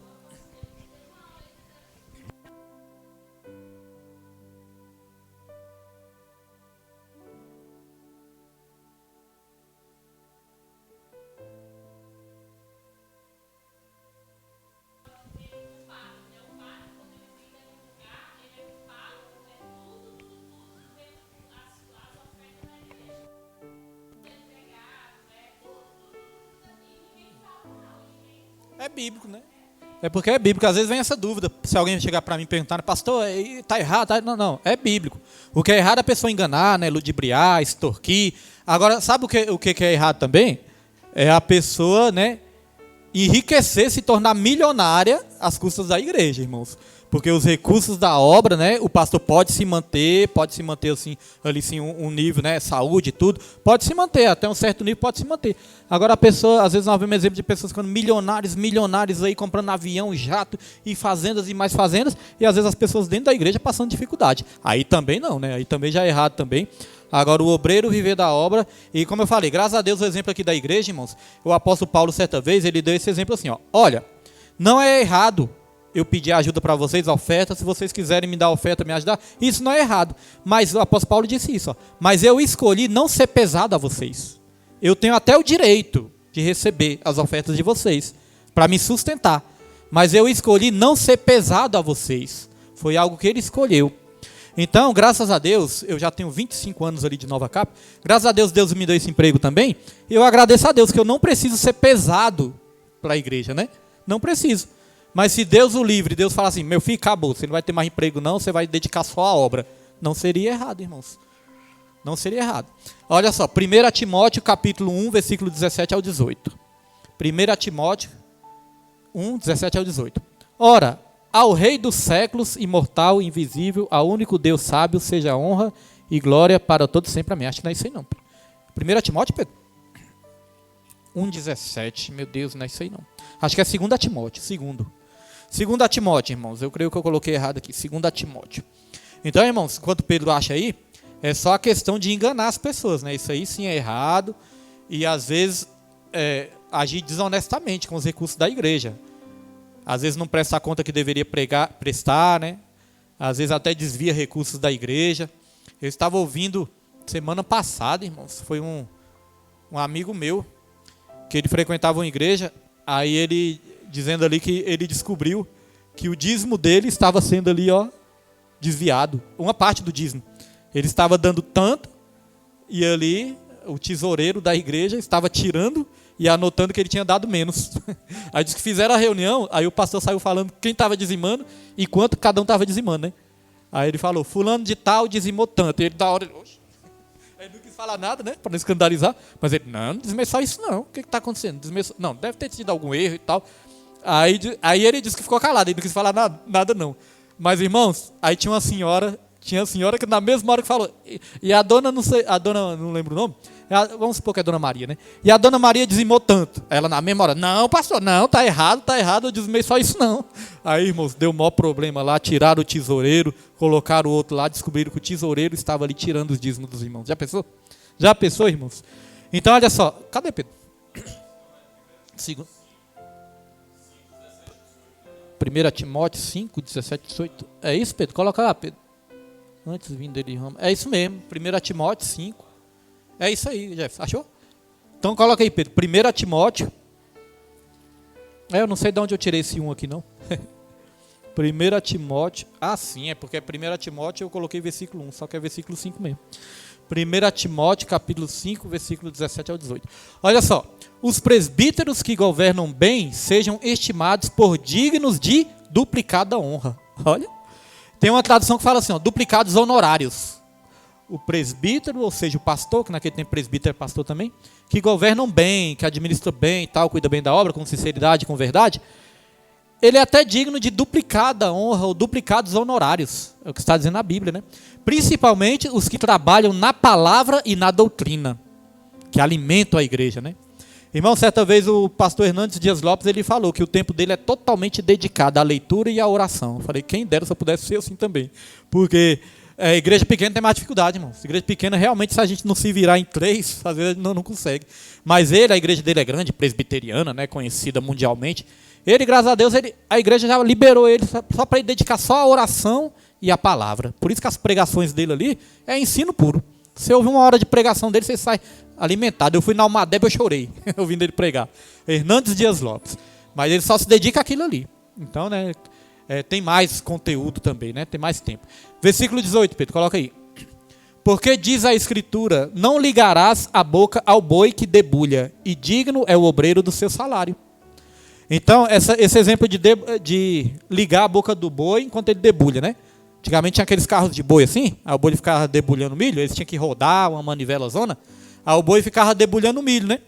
É bíblico, né? É porque é bíblico. Às vezes vem essa dúvida. Se alguém chegar para mim e perguntar, pastor, está errado? Tá? Não, não. É bíblico. O que é errado é a pessoa enganar, né? Ludibriar, extorquir. Agora, sabe o que é errado também? É a pessoa, né, enriquecer, se tornar milionária às custas da igreja, irmãos. Porque os recursos da obra, né, o pastor pode se manter assim, ali sim, um nível, né, saúde e tudo, pode se manter, até um certo nível pode se manter. Agora a pessoa, às vezes nós vemos exemplo de pessoas ficando milionários aí, comprando avião, jato e fazendas e mais fazendas, e às vezes as pessoas dentro da igreja passando dificuldade. Aí também não, né, aí também já é errado também. Agora o obreiro viver da obra, e como eu falei, graças a Deus o exemplo aqui da igreja, irmãos, o apóstolo Paulo certa vez, ele deu esse exemplo assim, ó, olha, não é errado eu pedir ajuda para vocês, oferta, se vocês quiserem me dar oferta, me ajudar, isso não é errado. Mas o apóstolo Paulo disse isso, ó, mas eu escolhi não ser pesado a vocês. Eu tenho até o direito de receber as ofertas de vocês, para me sustentar. Mas eu escolhi não ser pesado a vocês. Foi algo que ele escolheu. Então, graças a Deus, eu já tenho 25 anos ali de Nova Cap, graças a Deus, Deus me deu esse emprego também, eu agradeço a Deus que eu não preciso ser pesado para a igreja, né? Não preciso. Mas se Deus o livre, Deus fala assim, meu filho, acabou, você não vai ter mais emprego não, você vai dedicar só à obra. Não seria errado, irmãos. Não seria errado. Olha só, 1 Timóteo capítulo 1, versículo 17 ao 18. 1 Timóteo 1, 17 ao 18. Ora, ao Rei dos séculos, imortal, invisível, ao único Deus sábio, seja honra e glória para todos sempre. Amém. Acho que não é isso aí não. 1 Timóteo, Pedro? 1,17. Meu Deus, não é isso aí não. Acho que é 2 Timóteo. 2 Timóteo, irmãos. Eu creio que eu coloquei errado aqui. 2 Timóteo. Então, irmãos, enquanto Pedro acha aí, é só a questão de enganar as pessoas, né? Isso aí sim é errado. E às vezes agir desonestamente com os recursos da igreja. Às vezes não presta a conta que deveria prestar, né? Às vezes até desvia recursos da igreja. Eu estava ouvindo semana passada, irmãos. Foi um amigo meu que ele frequentava uma igreja. Aí ele dizendo ali que ele descobriu que o dízimo dele estava sendo ali, desviado. Uma parte do dízimo. Ele estava dando tanto e ali o tesoureiro da igreja estava tirando e anotando que ele tinha dado menos. Aí disse que fizeram a reunião, aí o pastor saiu falando quem estava dizimando e quanto cada um estava dizimando, né? Aí ele falou, fulano de tal dizimou tanto. E ele da hora, ele não quis falar nada, né? Para não escandalizar. Mas ele, não dizimei só isso não. O que está acontecendo? Não, deve ter tido algum erro e tal. Aí ele disse que ficou calado, ele não quis falar nada não. Mas irmãos, aí tinha uma senhora que na mesma hora que falou, e a dona, não lembro o nome, vamos supor que é a dona Maria, né? E a dona Maria dizimou tanto. Ela na mesma hora, não, pastor, não, tá errado, eu dizimei só isso não. Aí, irmãos, deu o maior problema lá, tiraram o tesoureiro, colocaram o outro lá, descobriram que o tesoureiro estava ali tirando os dízimos dos irmãos. Já pensou, irmãos? Então, olha só, cadê Pedro? 1 Timóteo 5, 17, 18. É isso, Pedro? Coloca lá, Pedro. Antes vindo dele, é isso mesmo. 1 Timóteo 5. É isso aí, Jeff. Achou? Então coloca aí, Pedro. 1 Timóteo. Eu não sei de onde eu tirei esse 1 aqui, não. 1 Timóteo. Ah, sim, é porque é 1 Timóteo eu coloquei versículo 1, só que é versículo 5 mesmo. 1 Timóteo, capítulo 5, versículo 17 ao 18. Olha só. Os presbíteros que governam bem sejam estimados por dignos de duplicada honra. Olha. Tem uma tradução que fala assim, duplicados honorários. O presbítero, ou seja, o pastor, que naquele tempo presbítero é pastor também, que governam bem, que administram bem e tal, cuida bem da obra, com sinceridade, com verdade, ele é até digno de duplicada honra ou duplicados honorários. É o que está dizendo a Bíblia, né? Principalmente os que trabalham na palavra e na doutrina, que alimentam a igreja, né? Irmão, certa vez o pastor Hernandes Dias Lopes, ele falou que o tempo dele é totalmente dedicado à leitura e à oração. Eu falei, quem dera se eu pudesse ser assim também. Porque a igreja pequena tem mais dificuldade, irmão. A igreja pequena, realmente, se a gente não se virar em 3, às vezes não consegue. Mas a igreja dele é grande, presbiteriana, né, conhecida mundialmente. Ele, graças a Deus, a igreja já liberou ele só para ele dedicar só à oração e à palavra. Por isso que as pregações dele ali é ensino puro. Você ouve uma hora de pregação dele, você sai alimentado. Eu fui na Almadeb, eu chorei, ouvindo ele pregar. Hernandes Dias Lopes. Mas ele só se dedica àquilo ali. Então, né, tem mais conteúdo também, né? Tem mais tempo. Versículo 18, Pedro, coloca aí. Porque diz a Escritura, não ligarás a boca ao boi que debulha, e digno é o obreiro do seu salário. Então, esse exemplo de ligar a boca do boi enquanto ele debulha, né? Antigamente tinha aqueles carros de boi assim, aí o boi ficava debulhando milho, eles tinham que rodar uma manivela zona, aí o boi ficava debulhando milho, né?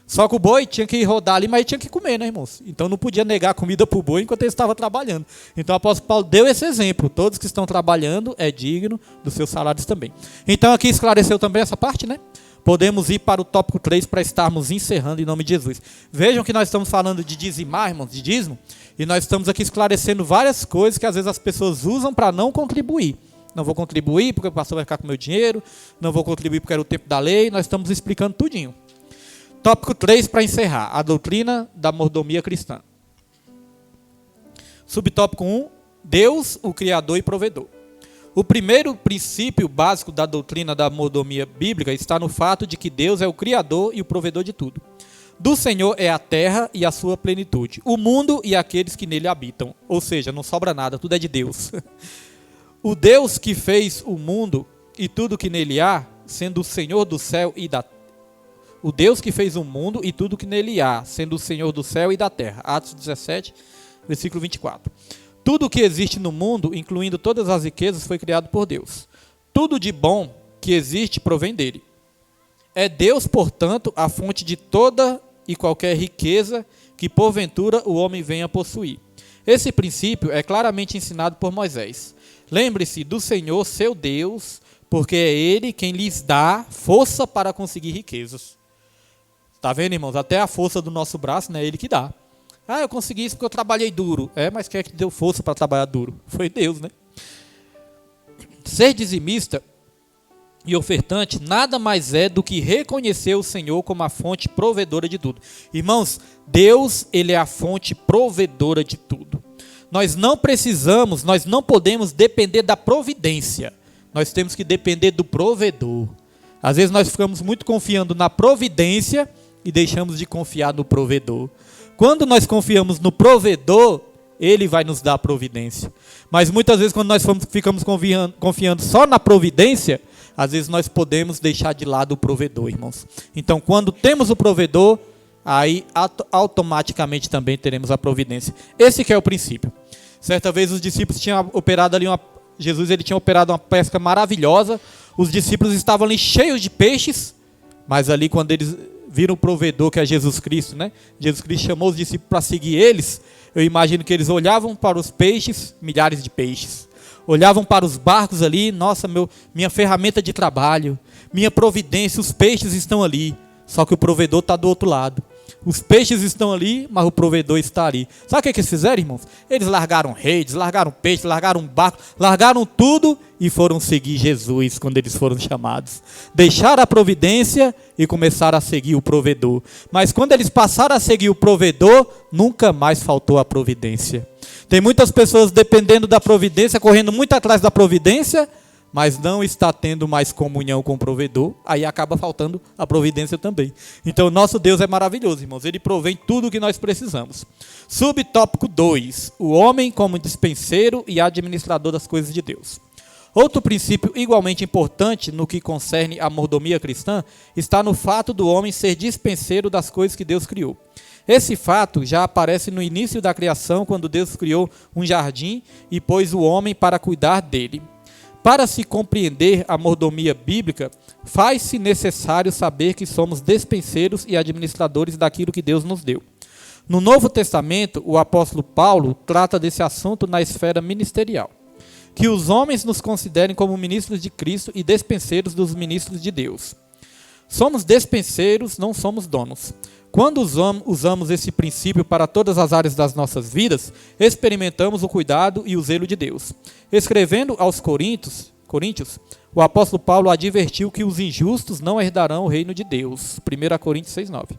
Só que o boi tinha que rodar ali, mas ele tinha que comer, né, irmãos? Então não podia negar comida para o boi enquanto ele estava trabalhando. Então o apóstolo Paulo deu esse exemplo, todos que estão trabalhando é digno dos seus salários também. Então aqui esclareceu também essa parte, né? Podemos ir para o tópico 3 para estarmos encerrando em nome de Jesus. Vejam que nós estamos falando de dizimar, irmãos, de dízimo, e nós estamos aqui esclarecendo várias coisas que às vezes as pessoas usam para não contribuir. Não vou contribuir porque o pastor vai ficar com o meu dinheiro, não vou contribuir porque era o tempo da lei, nós estamos explicando tudinho. Tópico 3 para encerrar, a doutrina da mordomia cristã. Subtópico 1, Deus, o Criador e Provedor. O primeiro princípio básico da doutrina da mordomia bíblica está no fato de que Deus é o Criador e o Provedor de tudo. Do Senhor é a terra e a sua plenitude, o mundo e aqueles que nele habitam. Ou seja, não sobra nada, tudo é de Deus. O Deus que fez o mundo e tudo que nele há, sendo o Senhor do céu e da terra. O Deus que fez o mundo e tudo que nele há, sendo o Senhor do céu e da terra. Atos 17, versículo 24. Tudo o que existe no mundo, incluindo todas as riquezas, foi criado por Deus. Tudo de bom que existe provém dele. É Deus, portanto, a fonte de toda e qualquer riqueza que porventura o homem venha a possuir. Esse princípio é claramente ensinado por Moisés. Lembre-se do Senhor, seu Deus, porque é Ele quem lhes dá força para conseguir riquezas. Está vendo, irmãos? Até a força do nosso braço, né, é Ele que dá. Eu consegui isso porque eu trabalhei duro. Mas quem é que deu força para trabalhar duro? Foi Deus, né? Ser dizimista e ofertante nada mais é do que reconhecer o Senhor como a fonte provedora de tudo. Irmãos, Deus, Ele é a fonte provedora de tudo. Nós não precisamos, nós não podemos depender da providência. Nós temos que depender do provedor. Às vezes nós ficamos muito confiando na providência e deixamos de confiar no provedor. Quando nós confiamos no provedor, Ele vai nos dar a providência. Mas muitas vezes quando nós ficamos confiando só na providência, às vezes nós podemos deixar de lado o provedor, irmãos. Então, quando temos o provedor, aí automaticamente também teremos a providência. Esse que é o princípio. Certa vez os discípulos tinham operado ali Jesus ele tinha operado uma pesca maravilhosa. Os discípulos estavam ali cheios de peixes, mas ali quando eles viram o provedor, que é Jesus Cristo, né? Jesus Cristo chamou os discípulos para seguir eles. Eu imagino que eles olhavam para os peixes, milhares de peixes. Olhavam para os barcos ali, nossa, minha ferramenta de trabalho, minha providência, os peixes estão ali. Só que o provedor está do outro lado. Os peixes estão ali, mas o provedor está ali. Sabe o que eles fizeram, irmãos? Eles largaram redes, largaram peixe, largaram barco, largaram tudo e foram seguir Jesus quando eles foram chamados. Deixaram a providência e começaram a seguir o provedor. Mas quando eles passaram a seguir o provedor, nunca mais faltou a providência. Tem muitas pessoas dependendo da providência, correndo muito atrás da providência, mas não está tendo mais comunhão com o provedor, aí acaba faltando a providência também. Então, nosso Deus é maravilhoso, irmãos. Ele provém tudo o que nós precisamos. Subtópico 2. O homem como dispenseiro e administrador das coisas de Deus. Outro princípio igualmente importante no que concerne a mordomia cristã está no fato do homem ser dispenseiro das coisas que Deus criou. Esse fato já aparece no início da criação, quando Deus criou um jardim e pôs o homem para cuidar dele. Para se compreender a mordomia bíblica, faz-se necessário saber que somos despenseiros e administradores daquilo que Deus nos deu. No Novo Testamento, o apóstolo Paulo trata desse assunto na esfera ministerial. Que os homens nos considerem como ministros de Cristo e despenseiros dos ministros de Deus. Somos despenseiros, não somos donos. Quando usamos esse princípio para todas as áreas das nossas vidas, experimentamos o cuidado e o zelo de Deus. Escrevendo aos Coríntios, o apóstolo Paulo advertiu que os injustos não herdarão o reino de Deus. 1 Coríntios 6,9.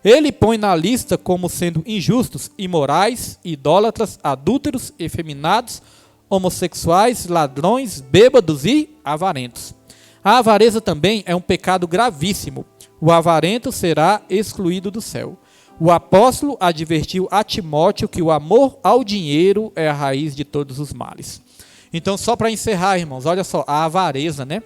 Ele põe na lista como sendo injustos, imorais, idólatras, adúlteros, efeminados, homossexuais, ladrões, bêbados e avarentos. A avareza também é um pecado gravíssimo. O avarento será excluído do céu. O apóstolo advertiu a Timóteo que o amor ao dinheiro é a raiz de todos os males. Então, só para encerrar, irmãos, olha só, a avareza, né?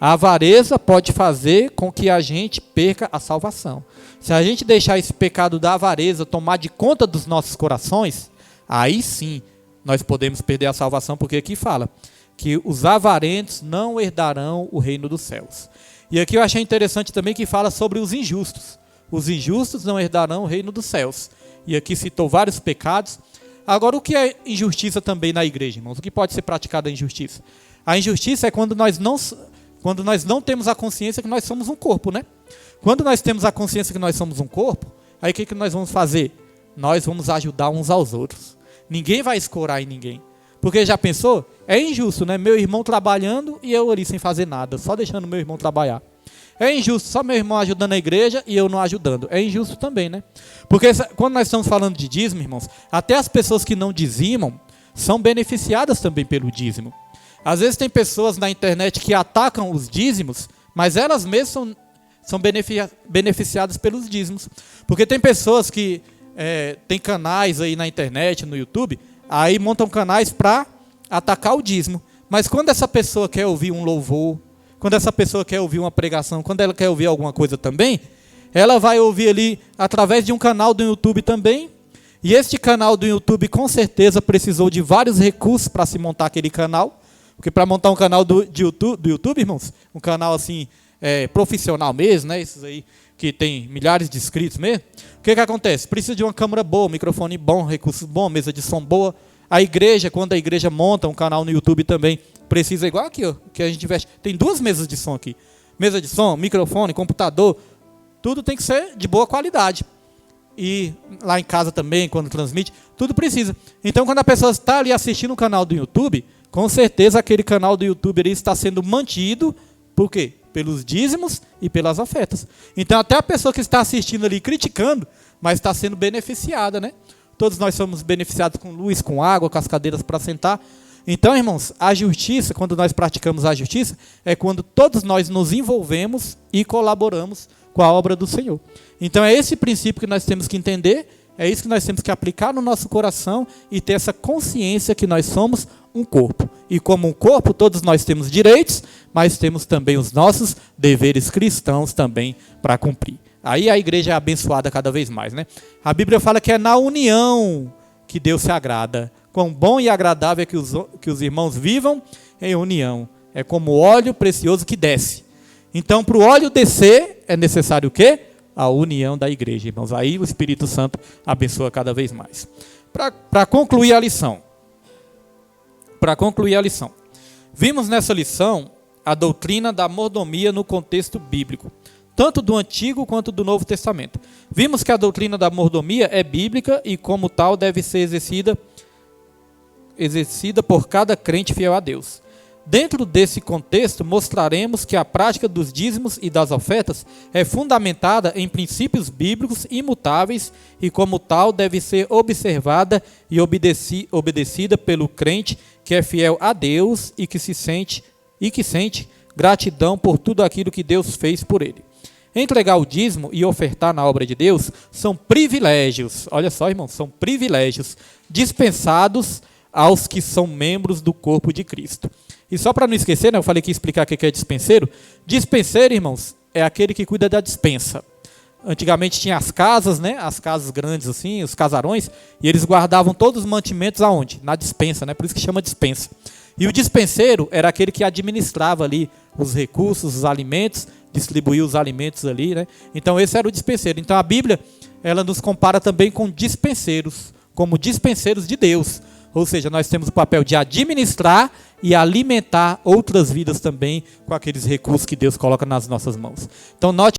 A avareza pode fazer com que a gente perca a salvação. Se a gente deixar esse pecado da avareza tomar de conta dos nossos corações, aí sim nós podemos perder a salvação, porque aqui fala que os avarentos não herdarão o reino dos céus. E aqui eu achei interessante também que fala sobre os injustos. Os injustos não herdarão o reino dos céus. E aqui citou vários pecados. Agora, o que é injustiça também na igreja, irmãos? O que pode ser praticado a injustiça? A injustiça é quando nós não temos a consciência que nós somos um corpo, né? Quando nós temos a consciência que nós somos um corpo, aí o que nós vamos fazer? Nós vamos ajudar uns aos outros. Ninguém vai escorar em ninguém. Porque já pensou? É injusto, né? Meu irmão trabalhando e eu ali sem fazer nada, só deixando meu irmão trabalhar. É injusto, só meu irmão ajudando a igreja e eu não ajudando. É injusto também, né? Porque quando nós estamos falando de dízimo, irmãos, até as pessoas que não dizimam são beneficiadas também pelo dízimo. Às vezes tem pessoas na internet que atacam os dízimos, mas elas mesmas são beneficiadas pelos dízimos. Porque tem pessoas que tem canais aí na internet, no YouTube, aí montam canais para atacar o dízimo. Mas quando essa pessoa quer ouvir um louvor, quando essa pessoa quer ouvir uma pregação, quando ela quer ouvir alguma coisa também, ela vai ouvir ali através de um canal do YouTube também, E este canal do YouTube com certeza precisou de vários recursos para se montar aquele canal. Porque para montar um canal do YouTube, irmãos, um canal assim, profissional mesmo, né? Esses aí que tem milhares de inscritos mesmo. O que acontece? Precisa de uma câmera boa, um microfone bom, recursos bons, mesa de som boa. A igreja, quando a igreja monta um canal no YouTube também, precisa, igual aqui, ó, que a gente investe. Tem 2 mesas de som aqui. Mesa de som, microfone, computador. Tudo tem que ser de boa qualidade. E lá em casa também, quando transmite, tudo precisa. Então, quando a pessoa está ali assistindo um canal do YouTube, com certeza aquele canal do YouTube ali está sendo mantido, por quê? Pelos dízimos e pelas ofertas. Então, até a pessoa que está assistindo ali criticando, mas está sendo beneficiada, né? Todos nós somos beneficiados com luz, com água, com as cadeiras para sentar. Então, irmãos, a justiça, quando nós praticamos a justiça, é quando todos nós nos envolvemos e colaboramos com a obra do Senhor. Então, é esse princípio que nós temos que entender, é isso que nós temos que aplicar no nosso coração e ter essa consciência que nós somos um corpo. E como um corpo, todos nós temos direitos, mas temos também os nossos deveres cristãos também para cumprir. Aí a igreja é abençoada cada vez mais, né? A Bíblia fala que é na união que Deus se agrada. Quão bom e agradável é que os irmãos vivam em união. É como óleo precioso que desce. Então, para o óleo descer, é necessário o quê? A união da igreja, irmãos. Aí o Espírito Santo abençoa cada vez mais. Para concluir a lição. Vimos nessa lição a doutrina da mordomia no contexto bíblico, tanto do Antigo quanto do Novo Testamento. Vimos que a doutrina da mordomia é bíblica e, como tal, deve ser exercida por cada crente fiel a Deus. Dentro desse contexto, mostraremos que a prática dos dízimos e das ofertas é fundamentada em princípios bíblicos imutáveis e, como tal, deve ser observada e obedecida pelo crente que é fiel a Deus e que sente gratidão por tudo aquilo que Deus fez por ele. Entregar o dízimo e ofertar na obra de Deus são privilégios, olha só, irmãos, são privilégios dispensados aos que são membros do corpo de Cristo. E só para não esquecer, né, eu falei que ia explicar o que é dispenseiro. Dispenseiro, irmãos, é aquele que cuida da dispensa. Antigamente tinha as casas, né, as casas grandes assim, os casarões, e eles guardavam todos os mantimentos aonde? Na dispensa, né, por isso que chama dispensa. E o dispenseiro era aquele que administrava ali os recursos, os alimentos, distribuía os alimentos ali, né? Então esse era o dispenseiro. Então a Bíblia, ela nos compara também com dispenseiros, como dispenseiros de Deus. Ou seja, nós temos o papel de administrar e alimentar outras vidas também com aqueles recursos que Deus coloca nas nossas mãos. Então note